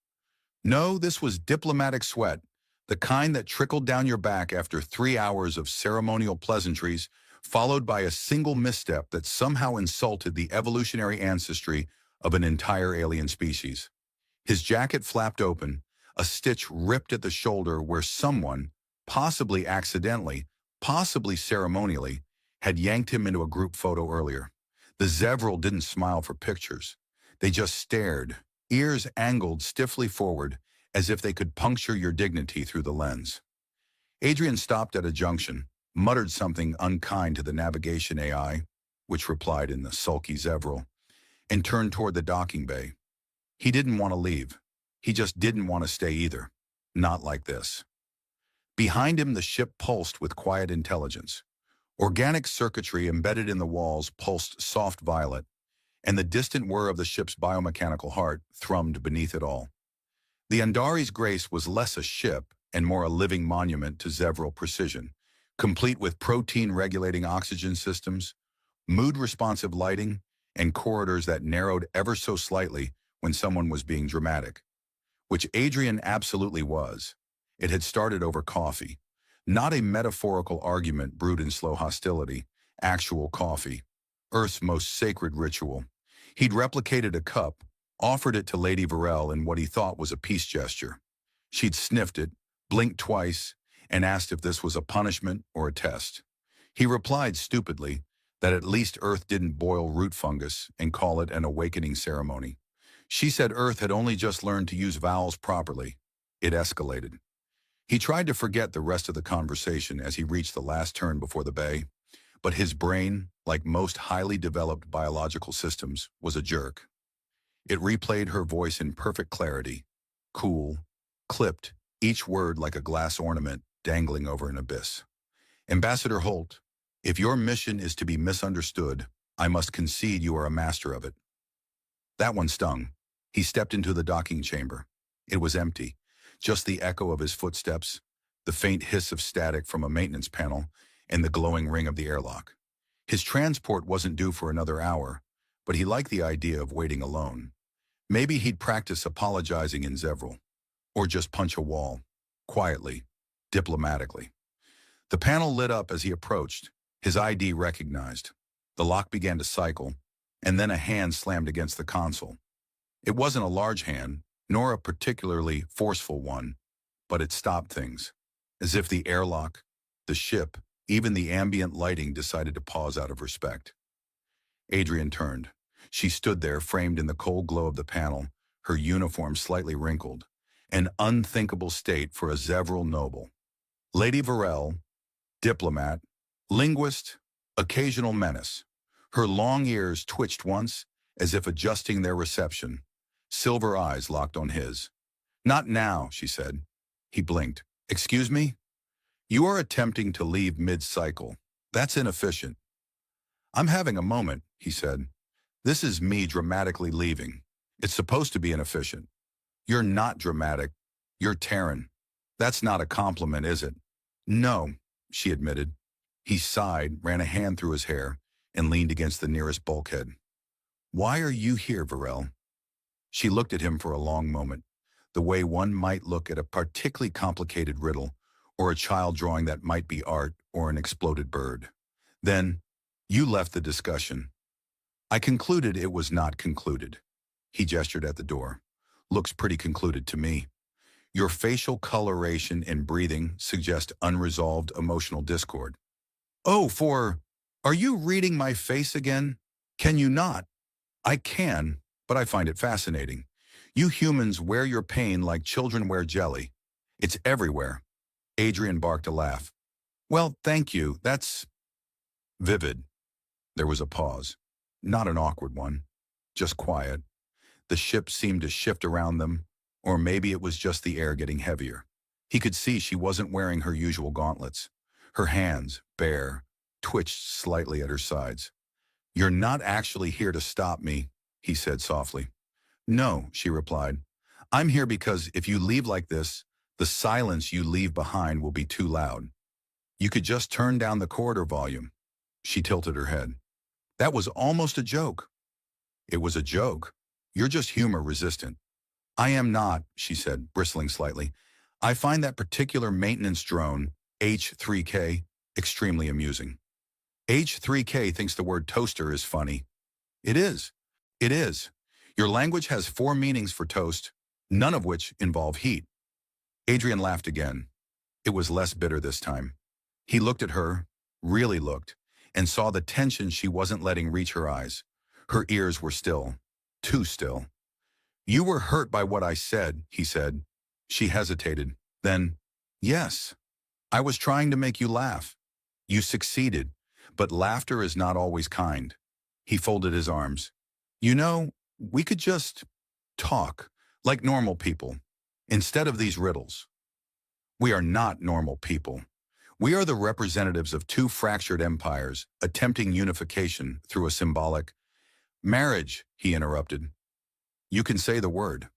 No, this was diplomatic sweat, the kind that trickled down your back after 3 hours of ceremonial pleasantries, followed by a single misstep that somehow insulted the evolutionary ancestry of an entire alien species. His jacket flapped open, a stitch ripped at the shoulder where someone, possibly accidentally, possibly ceremonially, had yanked him into a group photo earlier. The Zevral didn't smile for pictures. They just stared, ears angled stiffly forward, as if they could puncture your dignity through the lens. Adrian stopped at a junction, muttered something unkind to the navigation AI, which replied in the sulky Zevral, and turned toward the docking bay. He didn't want to leave. He just didn't want to stay either. Not like this. Behind him, the ship pulsed with quiet intelligence. Organic circuitry embedded in the walls pulsed soft violet, and the distant whir of the ship's biomechanical heart thrummed beneath it all. The Andari's Grace was less a ship and more a living monument to Zevral precision, complete with protein-regulating oxygen systems, mood-responsive lighting, and corridors that narrowed ever so slightly when someone was being dramatic, which Adrian absolutely was. It had started over coffee. Not a metaphorical argument brewed in slow hostility, actual coffee. Earth's most sacred ritual. He'd replicated a cup, offered it to Lady Varel in what he thought was a peace gesture. She'd sniffed it, blinked twice, and asked if this was a punishment or a test. He replied stupidly that at least Earth didn't boil root fungus and call it an awakening ceremony. She said Earth had only just learned to use vowels properly. It escalated. He tried to forget the rest of the conversation as he reached the last turn before the bay, but his brain, like most highly developed biological systems, was a jerk. It replayed her voice in perfect clarity, cool, clipped, each word like a glass ornament dangling over an abyss. Ambassador Holt, if your mission is to be misunderstood, I must concede you are a master of it. That one stung. He stepped into the docking chamber. It was empty, just the echo of his footsteps, the faint hiss of static from a maintenance panel, and the glowing ring of the airlock. His transport wasn't due for another hour, but he liked the idea of waiting alone. Maybe he'd practice apologizing in Zevral, or just punch a wall, quietly, diplomatically. The panel lit up as he approached, his ID recognized. The lock began to cycle, and then a hand slammed against the console. It wasn't a large hand, nor a particularly forceful one, but it stopped things, as if the airlock, the ship, even the ambient lighting decided to pause out of respect. Adrian turned. She stood there, framed in the cold glow of the panel, her uniform slightly wrinkled, an unthinkable state for a Zevral noble. Lady Varel, diplomat, linguist, occasional menace. Her long ears twitched once, as if adjusting their reception. Silver eyes locked on his. "Not now," she said. He blinked. "Excuse me? You are attempting to leave mid-cycle. That's inefficient." "I'm having a moment," he said. "This is me dramatically leaving. It's supposed to be inefficient." "You're not dramatic. You're Terran. That's not a compliment, is it?" "No," she admitted. He sighed, ran a hand through his hair, and leaned against the nearest bulkhead. "Why are you here, Varel?" She looked at him for a long moment, the way one might look at a particularly complicated riddle, or a child drawing that might be art or an exploded bird. Then, "You left the discussion." "I concluded it was not concluded." He gestured at the door. "Looks pretty concluded to me. Your facial coloration and breathing suggest unresolved emotional discord." Are you reading my face again? Can you not?" "I can, but I find it fascinating. You humans wear your pain like children wear jelly. It's everywhere." Adrian barked a laugh. "Well, thank you. That's vivid." There was a pause. Not an awkward one. Just quiet. The ship seemed to shift around them, or maybe it was just the air getting heavier. He could see she wasn't wearing her usual gauntlets. Her hands, bare, twitched slightly at her sides. "You're not actually here to stop me," he said softly. "No," she replied. "I'm here because if you leave like this, the silence you leave behind will be too loud. You could just turn down the corridor volume." She tilted her head. "That was almost a joke." "It was a joke. You're just humor resistant." "I am not," she said, bristling slightly. "I find that particular maintenance drone, H3K, extremely amusing." H3K thinks the word toaster is funny. It is. It is. Your language has 4 meanings for toast, none of which involve heat. Adrian laughed again. It was less bitter this time. He looked at her, really looked, and saw the tension she wasn't letting reach her eyes. Her ears were still. Too still. "You were hurt by what I said," he said. She hesitated. Then, "Yes. I was trying to make you laugh. You succeeded. But laughter is not always kind." He folded his arms. "You know, we could just talk, like normal people, instead of these riddles." "We are not normal people. We are the representatives of 2 fractured empires, attempting unification through a symbolic marriage," he interrupted. "You can say the word."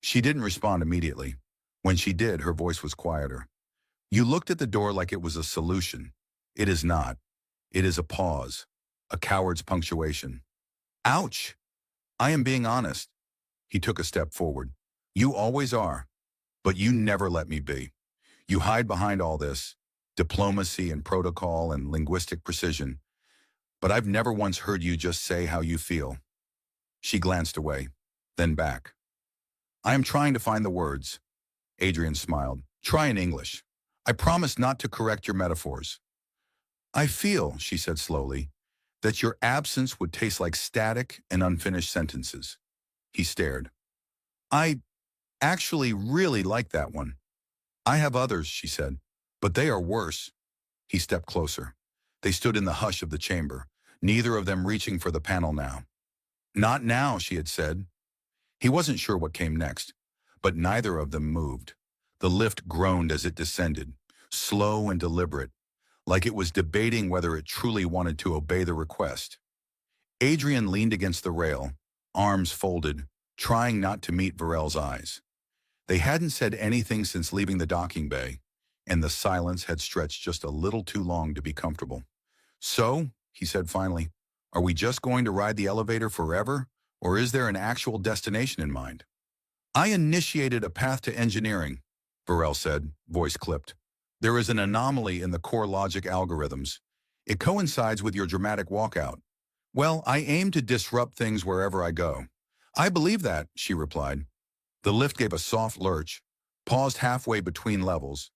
She didn't respond immediately. When she did, her voice was quieter. "You looked at the door like it was a solution. It is not. It is a pause, a coward's punctuation." Ouch! I am being honest. He took a step forward. You always are, but you never let me be. You hide behind all this, diplomacy and protocol and linguistic precision, but I've never once heard you just say how you feel. She glanced away, then back. I am trying to find the words. Adrian smiled. Try in English. I promise not to correct your metaphors. I feel, she said slowly, that your absence would taste like static and unfinished sentences. He stared. I actually really like that one. I have others, she said, but they are worse. He stepped closer. They stood in the hush of the chamber, neither of them reaching for the panel now. Not now, she had said. He wasn't sure what came next, but neither of them moved. The lift groaned as it descended, slow and deliberate, like it was debating whether it truly wanted to obey the request. Adrian leaned against the rail, arms folded, trying not to meet Varel's eyes. They hadn't said anything since leaving the docking bay, and the silence had stretched just a little too long to be comfortable. So, he said finally, are we just going to ride the elevator forever, or is there an actual destination in mind? I initiated a path to engineering, Varel said, voice clipped. There is an anomaly in the core logic algorithms. It coincides with your dramatic walkout. Well, I aim to disrupt things wherever I go. I believe that, she replied. The lift gave a soft lurch, paused halfway between levels,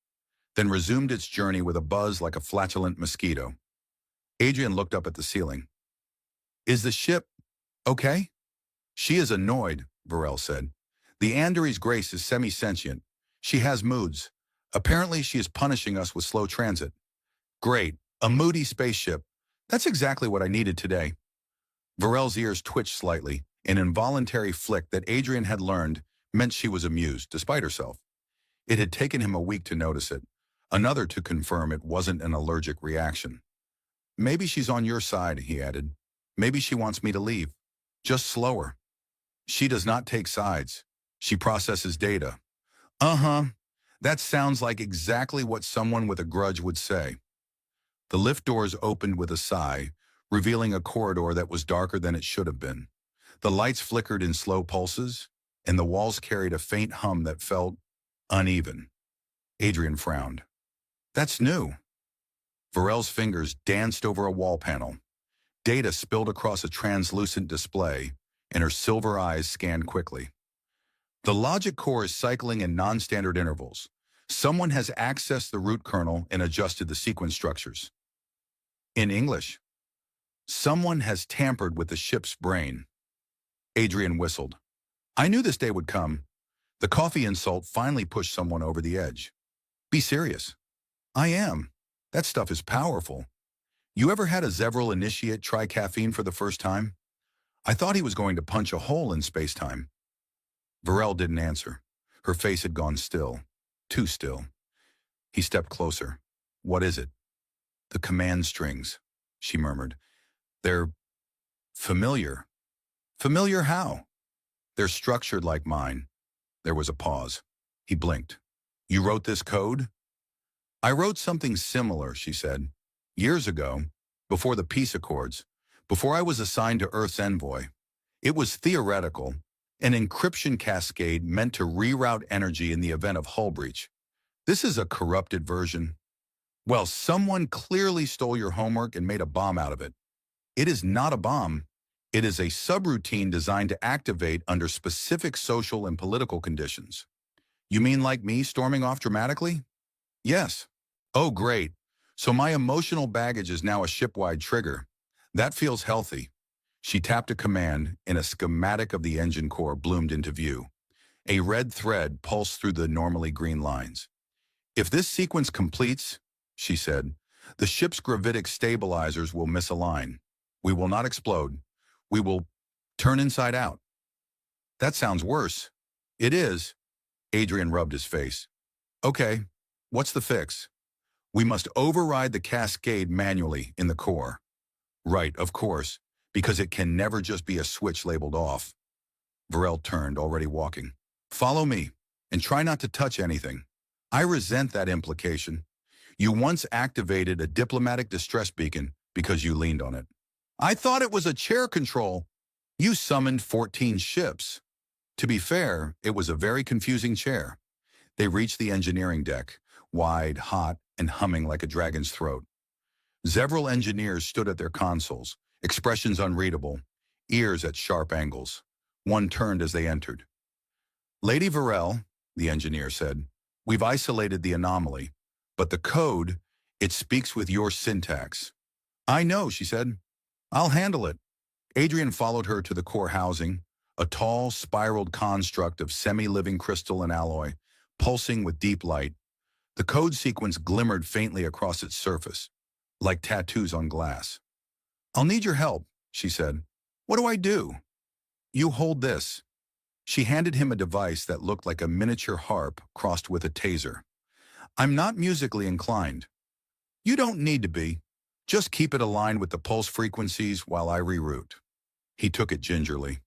then resumed its journey with a buzz like a flatulent mosquito. Adrian looked up at the ceiling. Is the ship okay? She is annoyed, Varel said. The Andary's Grace is semi-sentient. She has moods. Apparently she is punishing us with slow transit. Great, a moody spaceship. That's exactly what I needed today. Varel's ears twitched slightly, an involuntary flick that Adrian had learned meant she was amused, despite herself. It had taken him a week to notice it, another to confirm it wasn't an allergic reaction. Maybe she's on your side, he added. Maybe she wants me to leave. Just slower. She does not take sides. She processes data. Uh-huh. That sounds like exactly what someone with a grudge would say. The lift doors opened with a sigh, revealing a corridor that was darker than it should have been. The lights flickered in slow pulses, and the walls carried a faint hum that felt uneven. Adrian frowned. That's new. Varel's fingers danced over a wall panel. Data spilled across a translucent display, and her silver eyes scanned quickly. The logic core is cycling in non-standard intervals. Someone has accessed the root kernel and adjusted the sequence structures. In English, someone has tampered with the ship's brain. Adrian whistled. I knew this day would come. The coffee insult finally pushed someone over the edge. Be serious. I am. That stuff is powerful. You ever had a Zevril initiate try caffeine for the first time? I thought he was going to punch a hole in space-time. Varel didn't answer. Her face had gone still. Too still. He stepped closer. What is it? The command strings, she murmured. They're familiar. Familiar how? They're structured like mine. There was a pause. He blinked. You wrote this code? I wrote something similar, she said. Years ago, before the peace accords, before I was assigned to Earth's envoy. It was theoretical, an encryption cascade meant to reroute energy in the event of hull breach. This is a corrupted version. Well, someone clearly stole your homework and made a bomb out of it. It is not a bomb. It is a subroutine designed to activate under specific social and political conditions. You mean like me storming off dramatically? Yes. Oh, great. So my emotional baggage is now a ship-wide trigger. That feels healthy. She tapped a command, and a schematic of the engine core bloomed into view. A red thread pulsed through the normally green lines. If this sequence completes, she said, the ship's gravitic stabilizers will misalign. We will not explode. We will turn inside out. That sounds worse. It is. Adrian rubbed his face. Okay, what's the fix? We must override the cascade manually in the core. Right, of course, because it can never just be a switch labeled off. Varel turned, already walking. Follow me, and try not to touch anything. I resent that implication. You once activated a diplomatic distress beacon because you leaned on it. I thought it was a chair control. You summoned 14 ships. To be fair, it was a very confusing chair. They reached the engineering deck, wide, hot, and humming like a dragon's throat. Several engineers stood at their consoles, expressions unreadable, ears at sharp angles. One turned as they entered. Lady Varel, the engineer said, we've isolated the anomaly, but the code, it speaks with your syntax. I know, she said. I'll handle it. Adrian followed her to the core housing, a tall, spiraled construct of semi-living crystal and alloy, pulsing with deep light. The code sequence glimmered faintly across its surface, like tattoos on glass. I'll need your help, she said. What do I do? You hold this. She handed him a device that looked like a miniature harp crossed with a taser. I'm not musically inclined. You don't need to be. Just keep it aligned with the pulse frequencies while I reroute. He took it gingerly.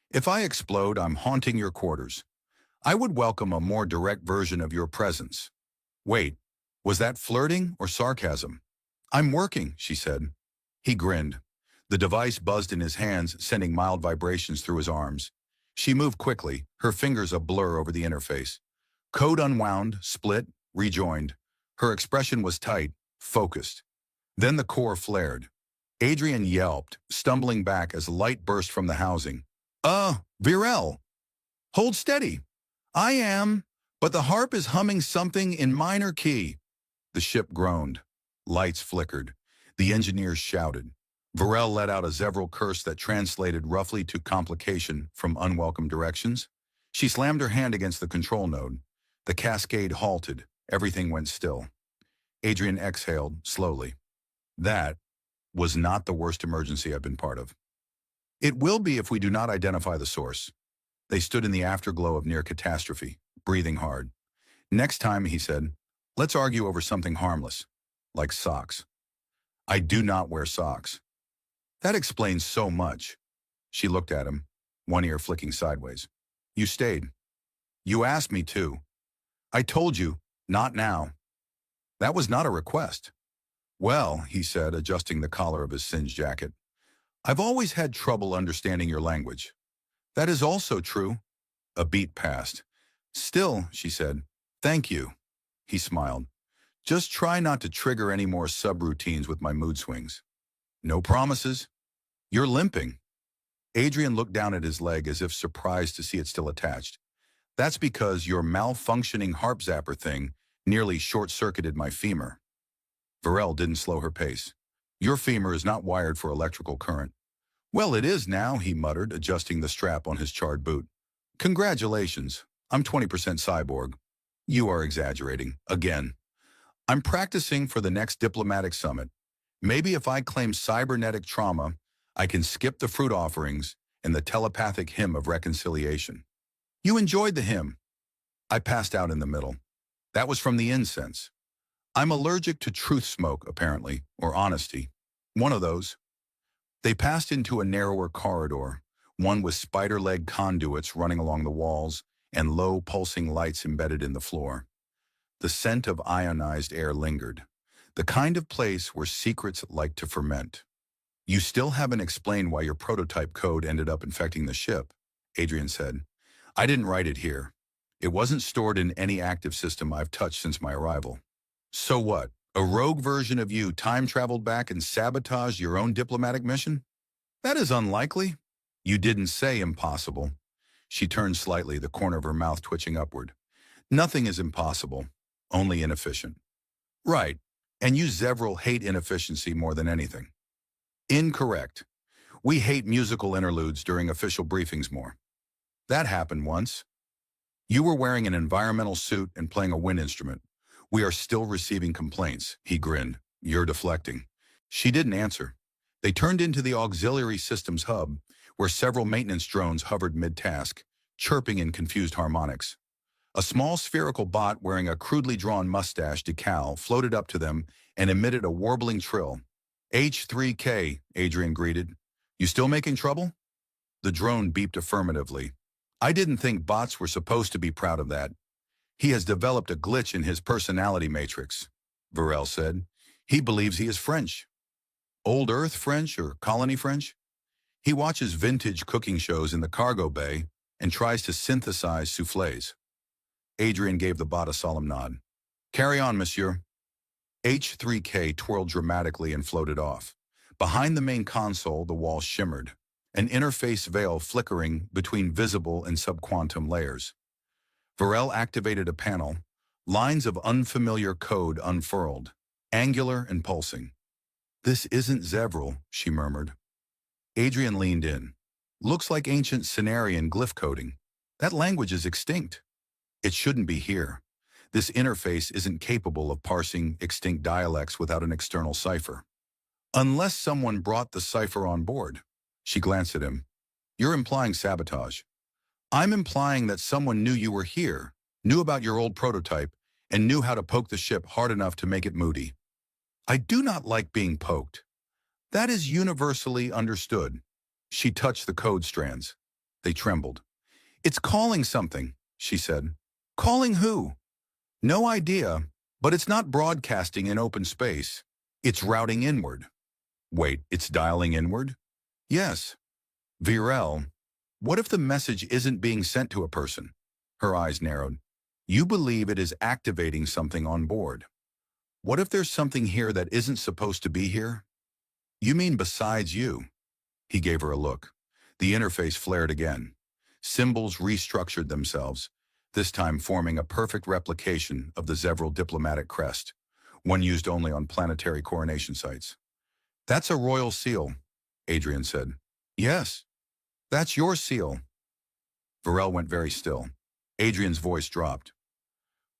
If I explode, I'm haunting your quarters. I would welcome a more direct version of your presence. Wait, was that flirting or sarcasm? I'm working, she said. He grinned. The device buzzed in his hands, sending mild vibrations through his arms. She moved quickly, her fingers a blur over the interface. Code unwound, split, rejoined. Her expression was tight, focused. Then the core flared. Adrian yelped, stumbling back as light burst from the housing. Virel. Hold steady. I am, but the harp is humming something in minor key. The ship groaned. Lights flickered. The engineers shouted. Varel let out a Zevral curse that translated roughly to complication from unwelcome directions. She slammed her hand against the control node. The cascade halted. Everything went still. Adrian exhaled, slowly. That was not the worst emergency I've been part of. It will be if we do not identify the source. They stood in the afterglow of near catastrophe, breathing hard. Next time, he said, let's argue over something harmless, like socks. I do not wear socks. That explains so much. She looked at him, one ear flicking sideways. You stayed. You asked me to. I told you, not now. That was not a request. Well, he said, adjusting the collar of his singed jacket, I've always had trouble understanding your language. That is also true. A beat passed. Still, she said, thank you. He smiled. Just try not to trigger any more subroutines with my mood swings. No promises. You're limping. Adrian looked down at his leg as if surprised to see it still attached. That's because your malfunctioning harp zapper thing nearly short-circuited my femur. Varel didn't slow her pace. Your femur is not wired for electrical current. Well, it is now, he muttered, adjusting the strap on his charred boot. Congratulations. I'm 20% cyborg. You are exaggerating. Again. I'm practicing for the next diplomatic summit. Maybe if I claim cybernetic trauma, I can skip the fruit offerings and the telepathic hymn of reconciliation. You enjoyed the hymn. I passed out in the middle. That was from the incense. I'm allergic to truth smoke, apparently, or honesty. One of those. They passed into a narrower corridor, one with spider-leg conduits running along the walls and low pulsing lights embedded in the floor. The scent of ionized air lingered, the kind of place where secrets like to ferment. You still haven't explained why your prototype code ended up infecting the ship, Adrian said. I didn't write it here. It wasn't stored in any active system I've touched since my arrival. So what? A rogue version of you time-traveled back and sabotaged your own diplomatic mission? That is unlikely. You didn't say impossible. She turned slightly, the corner of her mouth twitching upward. Nothing is impossible, only inefficient. Right, and you Zevral hate inefficiency more than anything. Incorrect. We hate musical interludes during official briefings more. That happened once. You were wearing an environmental suit and playing a wind instrument. We are still receiving complaints, he grinned. You're deflecting. She didn't answer. They turned into the auxiliary systems hub, where several maintenance drones hovered mid-task, chirping in confused harmonics. A small spherical bot wearing a crudely drawn mustache decal floated up to them and emitted a warbling trill. H3K, Adrian greeted. You still making trouble? The drone beeped affirmatively. I didn't think bots were supposed to be proud of that. He has developed a glitch in his personality matrix, Varel said. He believes he is French. Old Earth French or colony French? He watches vintage cooking shows in the cargo bay and tries to synthesize soufflés. Adrian gave the bot a solemn nod. Carry on, monsieur. H3K twirled dramatically and floated off. Behind the main console, the wall shimmered, an interface veil flickering between visible and subquantum layers. Varel activated a panel, lines of unfamiliar code unfurled, angular and pulsing. This isn't Zevril, she murmured. Adrian leaned in. Looks like ancient Cenarian glyph coding. That language is extinct. It shouldn't be here. This interface isn't capable of parsing extinct dialects without an external cipher. Unless someone brought the cipher on board. She glanced at him. You're implying sabotage. I'm implying that someone knew you were here, knew about your old prototype, and knew how to poke the ship hard enough to make it moody. I do not like being poked. That is universally understood. She touched the code strands. They trembled. It's calling something, she said. Calling who? No idea, but it's not broadcasting in open space. It's routing inward. Wait, it's dialing inward? Yes. Virel, what if the message isn't being sent to a person? Her eyes narrowed. You believe it is activating something on board. What if there's something here that isn't supposed to be here? You mean besides you? He gave her a look. The interface flared again. Symbols restructured themselves, this time forming a perfect replication of the Zevril diplomatic crest, one used only on planetary coronation sites. That's a royal seal, Adrian said. Yes, that's your seal. Varel went very still. Adrian's voice dropped.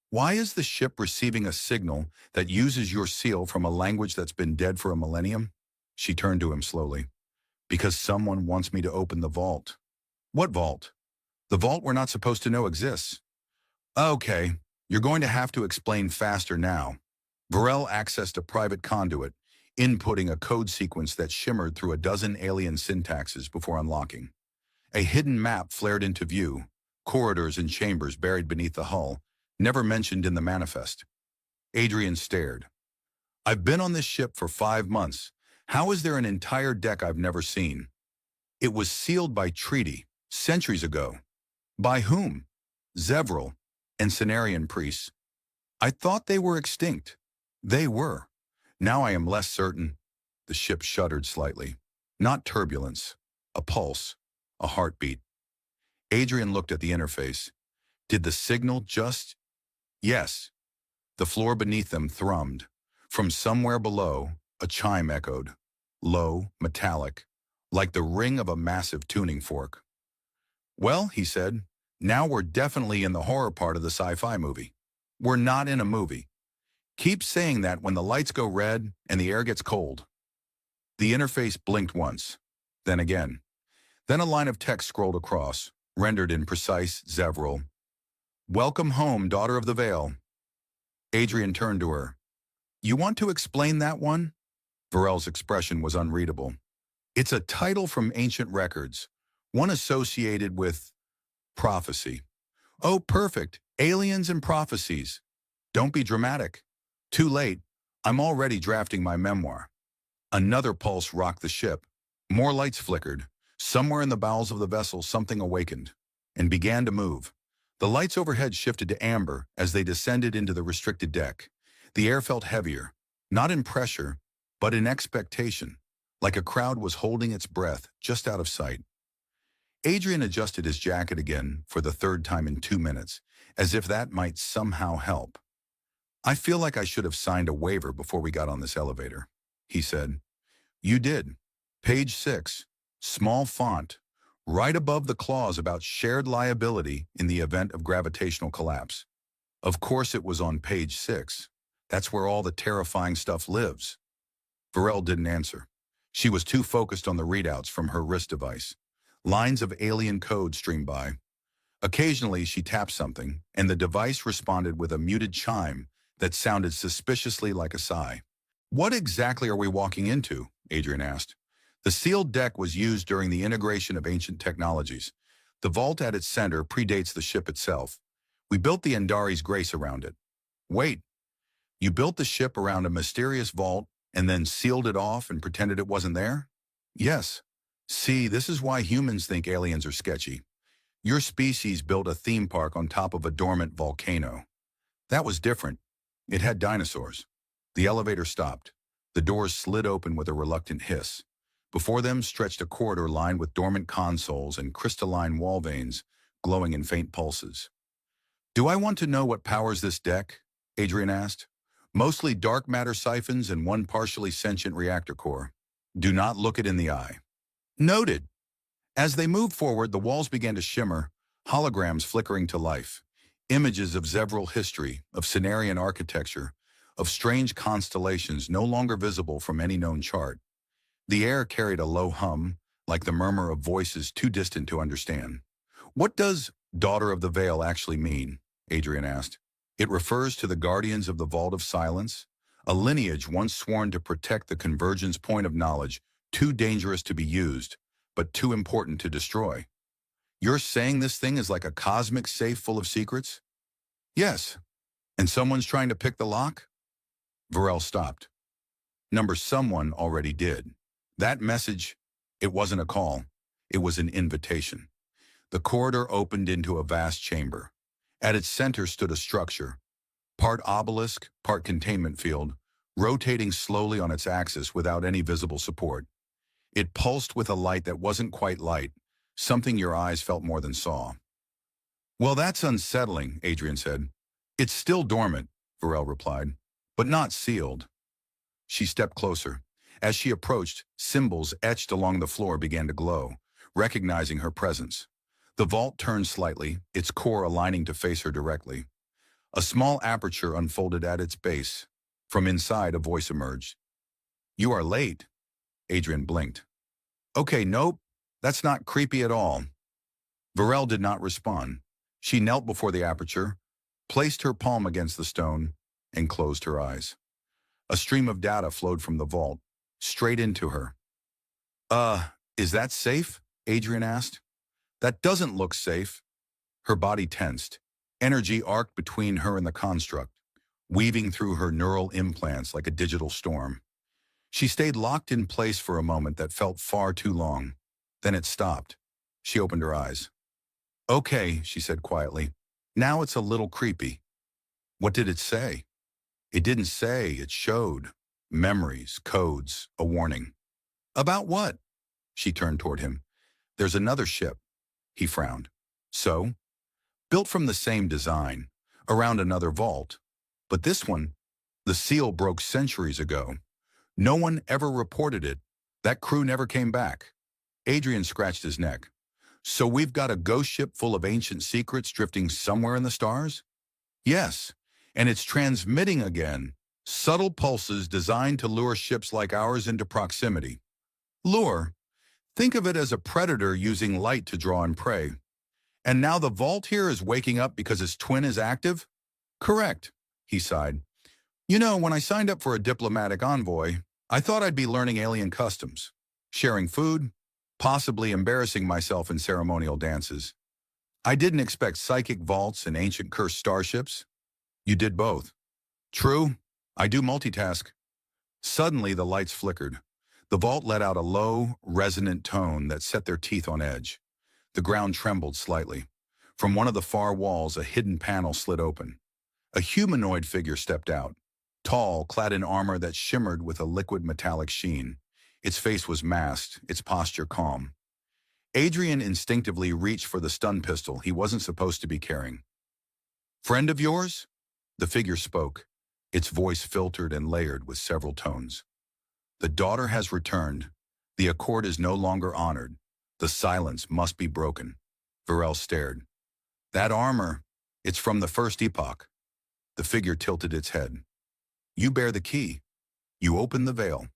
Why is the ship receiving a signal that uses your seal from a language that's been dead for a millennium? She turned to him slowly. Because someone wants me to open the vault. What vault? The vault we're not supposed to know exists. Okay, you're going to have to explain faster now. Varel accessed a private conduit, inputting a code sequence that shimmered through a dozen alien syntaxes before unlocking. A hidden map flared into view, corridors and chambers buried beneath the hull, never mentioned in the manifest. Adrian stared. I've been on this ship for 5 months. How is there an entire deck I've never seen? It was sealed by treaty, centuries ago. By whom? Zevril and Cenarian priests. I thought they were extinct. They were. Now I am less certain. The ship shuddered slightly. Not turbulence. A pulse. A heartbeat. Adrian looked at the interface. Did the signal just... Yes. The floor beneath them thrummed. From somewhere below, a chime echoed. Low, metallic, like the ring of a massive tuning fork. Well, he said, now we're definitely in the horror part of the sci-fi movie. We're not in a movie. Keep saying that when the lights go red and the air gets cold. The interface blinked once, then again. Then a line of text scrolled across, rendered in precise Zevril. Welcome home, daughter of the Veil. Adrian turned to her. You want to explain that one? Varel's expression was unreadable. It's a title from ancient records, one associated with prophecy. Oh, perfect. Aliens and prophecies. Don't be dramatic. Too late. I'm already drafting my memoir. Another pulse rocked the ship. More lights flickered. Somewhere in the bowels of the vessel, something awakened and began to move. The lights overhead shifted to amber as they descended into the restricted deck. The air felt heavier, not in pressure, but in expectation, like a crowd was holding its breath just out of sight. Adrian adjusted his jacket again for the 3rd time in 2 minutes, as if that might somehow help. I feel like I should have signed a waiver before we got on this elevator, he said. You did. Page 6, small font, right above the clause about shared liability in the event of gravitational collapse. Of course it was on page 6. That's where all the terrifying stuff lives. Varel didn't answer. She was too focused on the readouts from her wrist device. Lines of alien code streamed by. Occasionally she tapped something, and the device responded with a muted chime that sounded suspiciously like a sigh. What exactly are we walking into? Adrian asked. The sealed deck was used during the integration of ancient technologies. The vault at its center predates the ship itself. We built the Andari's Grace around it. Wait, you built the ship around a mysterious vault and then sealed it off and pretended it wasn't there? Yes. See, this is why humans think aliens are sketchy. Your species built a theme park on top of a dormant volcano. That was different. It had dinosaurs. The elevator stopped. The doors slid open with a reluctant hiss. Before them stretched a corridor lined with dormant consoles and crystalline wall veins, glowing in faint pulses. Do I want to know what powers this deck? Adrian asked. Mostly dark matter siphons and one partially sentient reactor core. Do not look it in the eye. Noted. As they moved forward, the walls began to shimmer, holograms flickering to life. Images of Zevral history, of Cenarian architecture, of strange constellations no longer visible from any known chart. The air carried a low hum, like the murmur of voices too distant to understand. What does Daughter of the Veil actually mean? Adrian asked. It refers to the guardians of the Vault of Silence, a lineage once sworn to protect the convergence point of knowledge, too dangerous to be used, but too important to destroy. You're saying this thing is like a cosmic safe full of secrets? Yes. And someone's trying to pick the lock? Varel stopped. Someone already did. That message, it wasn't a call. It was an invitation. The corridor opened into a vast chamber. At its center stood a structure, part obelisk, part containment field, rotating slowly on its axis without any visible support. It pulsed with a light that wasn't quite light, something your eyes felt more than saw. Well, that's unsettling, Adrian said. It's still dormant, Varel replied, but not sealed. She stepped closer. As she approached, symbols etched along the floor began to glow, recognizing her presence. The vault turned slightly, its core aligning to face her directly. A small aperture unfolded at its base. From inside, a voice emerged. You are late. Adrian blinked. Okay, nope, that's not creepy at all. Varel did not respond. She knelt before the aperture, placed her palm against the stone, and closed her eyes. A stream of data flowed from the vault, straight into her. Is that safe? Adrian asked. That doesn't look safe. Her body tensed. Energy arced between her and the construct, weaving through her neural implants like a digital storm. She stayed locked in place for a moment that felt far too long. Then it stopped. She opened her eyes. Okay, she said quietly. Now it's a little creepy. What did it say? It didn't say, it showed. Memories, codes, a warning. About what? She turned toward him. There's another ship. He frowned. So? Built from the same design, around another vault. But this one, the seal broke centuries ago. No one ever reported it. That crew never came back. Adrian scratched his neck. So we've got a ghost ship full of ancient secrets drifting somewhere in the stars? Yes, and it's transmitting again. Subtle pulses designed to lure ships like ours into proximity. Lure? Think of it as a predator using light to draw and prey. And now the vault here is waking up because its twin is active? Correct, he sighed. You know, when I signed up for a diplomatic envoy, I thought I'd be learning alien customs, sharing food, possibly embarrassing myself in ceremonial dances. I didn't expect psychic vaults and ancient cursed starships. You did both. True, I do multitask. Suddenly the lights flickered. The vault let out a low, resonant tone that set their teeth on edge. The ground trembled slightly. From one of the far walls, a hidden panel slid open. A humanoid figure stepped out, tall, clad in armor that shimmered with a liquid metallic sheen. Its face was masked, its posture calm. Adrian instinctively reached for the stun pistol he wasn't supposed to be carrying. Friend of yours? The figure spoke, its voice filtered and layered with several tones. The daughter has returned. The accord is no longer honored. The silence must be broken. Varel stared. That armor, it's from the first epoch. The figure tilted its head. You bear the key. You open the veil.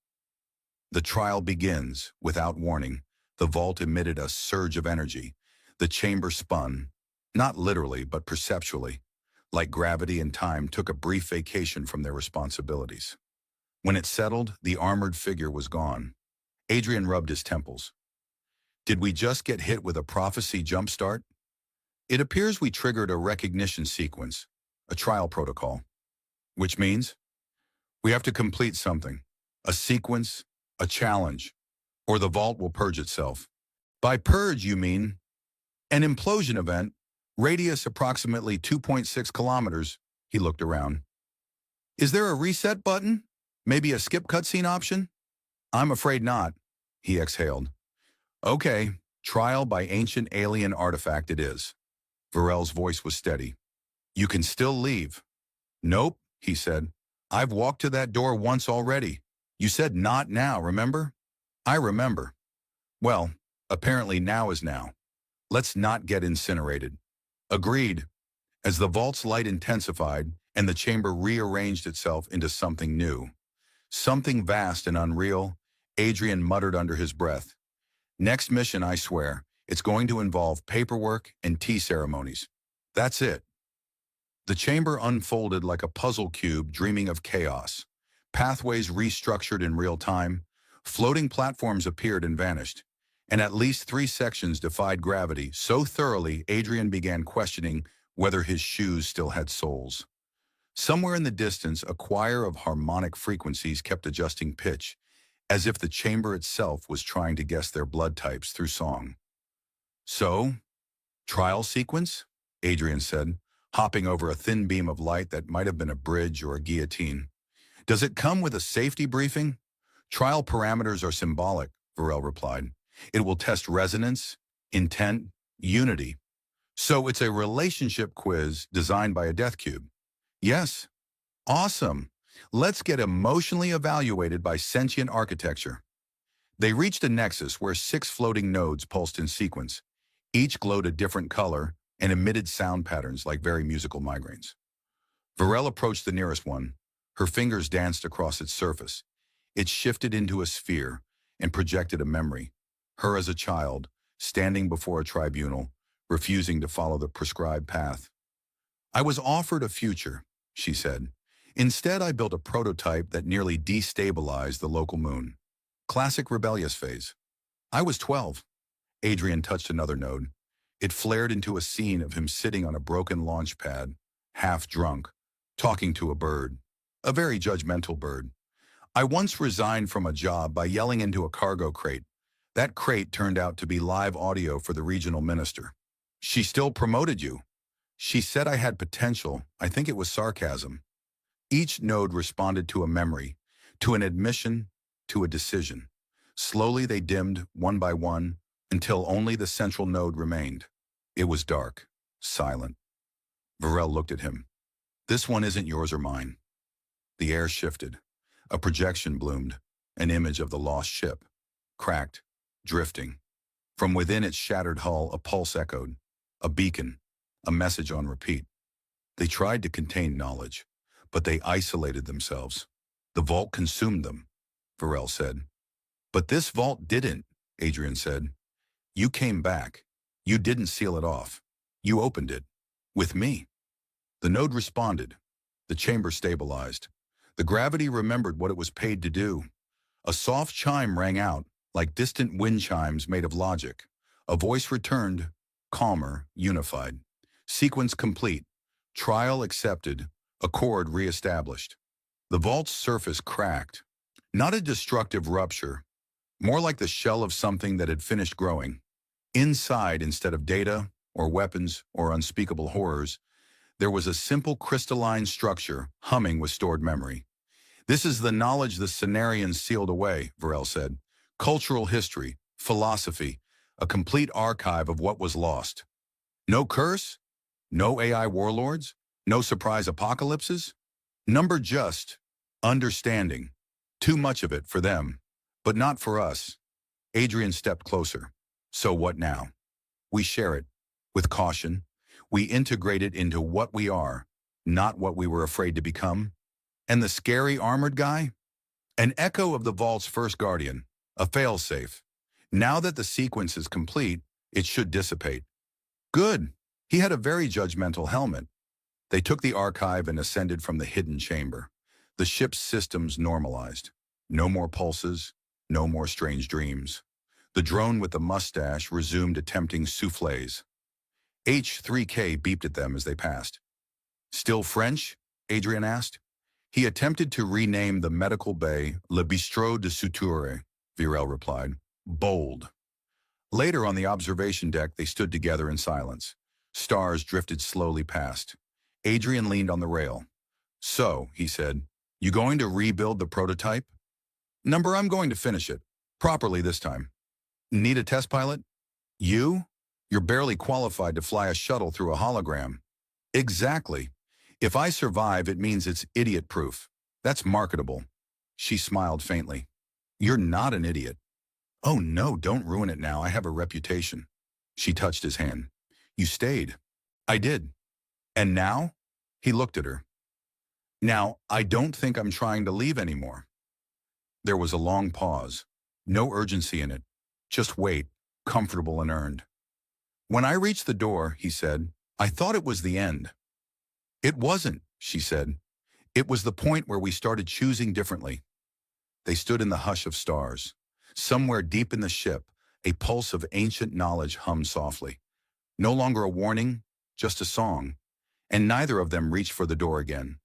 The trial begins, without warning. The vault emitted a surge of energy. The chamber spun, not literally, but perceptually. Like gravity and time took a brief vacation from their responsibilities. When it settled, the armored figure was gone. Adrian rubbed his temples. Did we just get hit with a prophecy jumpstart? It appears we triggered a recognition sequence, a trial protocol. Which means? We have to complete something. A sequence, a challenge, or the vault will purge itself. By purge, you mean an implosion event, radius approximately 2.6 kilometers. He looked around. Is there a reset button? Maybe a skip cutscene option? I'm afraid not, he exhaled. Okay, trial by ancient alien artifact it is. Varel's voice was steady. You can still leave. Nope, he said. I've walked to that door once already. You said not now, remember? I remember. Well, apparently now is now. Let's not get incinerated. Agreed. As the vault's light intensified and the chamber rearranged itself into something new, something vast and unreal, Adrian muttered under his breath. Next mission, I swear, it's going to involve paperwork and tea ceremonies. That's it. The chamber unfolded like a puzzle cube dreaming of chaos. Pathways restructured in real time, floating platforms appeared and vanished, and at least 3 sections defied gravity so thoroughly Adrian began questioning whether his shoes still had soles. Somewhere in the distance, a choir of harmonic frequencies kept adjusting pitch, as if the chamber itself was trying to guess their blood types through song. So, trial sequence? Adrian said, hopping over a thin beam of light that might have been a bridge or a guillotine. Does it come with a safety briefing? Trial parameters are symbolic, Varel replied. It will test resonance, intent, unity. So it's a relationship quiz designed by a death cube. Yes. Awesome. Let's get emotionally evaluated by sentient architecture. They reached a nexus where 6 floating nodes pulsed in sequence. Each glowed a different color and emitted sound patterns like very musical migraines. Varel approached the nearest one. Her fingers danced across its surface. It shifted into a sphere and projected a memory. Her as a child, standing before a tribunal, refusing to follow the prescribed path. I was offered a future, she said. Instead, I built a prototype that nearly destabilized the local moon. Classic rebellious phase. I was 12. Adrian touched another node. It flared into a scene of him sitting on a broken launch pad, half drunk, talking to a bird. A very judgmental bird. I once resigned from a job by yelling into a cargo crate. That crate turned out to be live audio for the regional minister. She still promoted you. She said I had potential. I think it was sarcasm. Each node responded to a memory, to an admission, to a decision. Slowly they dimmed, one by one, until only the central node remained. It was dark, silent. Varel looked at him. This one isn't yours or mine. The air shifted. A projection bloomed, an image of the lost ship, cracked, drifting. From within its shattered hull, a pulse echoed, a beacon, a message on repeat. They tried to contain knowledge, but they isolated themselves. The vault consumed them, Varel said. But this vault didn't, Adrian said. You came back. You didn't seal it off. You opened it. With me. The node responded. The chamber stabilized. The gravity remembered what it was paid to do. A soft chime rang out, like distant wind chimes made of logic. A voice returned, calmer, unified. Sequence complete. Trial accepted. Accord reestablished. The vault's surface cracked. Not a destructive rupture, more like the shell of something that had finished growing. Inside, instead of data, or weapons, or unspeakable horrors, there was a simple crystalline structure humming with stored memory. This is the knowledge the Cenarians sealed away, Varel said. Cultural history, philosophy, a complete archive of what was lost. No curse? No AI warlords? No surprise apocalypses? Number just understanding. Too much of it for them, but not for us. Adrian stepped closer. So what now? We share it. With caution, we integrate it into what we are, not what we were afraid to become. And the scary armored guy? An echo of the vault's first guardian, a failsafe. Now that the sequence is complete, it should dissipate. Good. He had a very judgmental helmet. They took the archive and ascended from the hidden chamber. The ship's systems normalized. No more pulses, no more strange dreams. The drone with the mustache resumed attempting soufflés. H3K beeped at them as they passed. Still French? Adrian asked. He attempted to rename the medical bay Le Bistrot de Suture, Virel replied. Bold. Later on the observation deck, they stood together in silence. Stars drifted slowly past. Adrian leaned on the rail. "So," he said, "you going to rebuild the prototype?" "Number, I'm going to finish it. Properly this time." "Need a test pilot?" "You? You're barely qualified to fly a shuttle through a hologram." "Exactly. If I survive, it means it's idiot-proof. That's marketable." She smiled faintly. "You're not an idiot." "Oh no, don't ruin it now. I have a reputation." She touched his hand. "You stayed." "I did." "And now?" He looked at her. "Now, I don't think I'm trying to leave anymore." There was a long pause. No urgency in it. Just wait, comfortable and earned. "When I reached the door," he said, "I thought it was the end." "It wasn't," she said. "It was the point where we started choosing differently." They stood in the hush of stars. Somewhere deep in the ship, a pulse of ancient knowledge hummed softly. No longer a warning, just a song. And neither of them reached for the door again.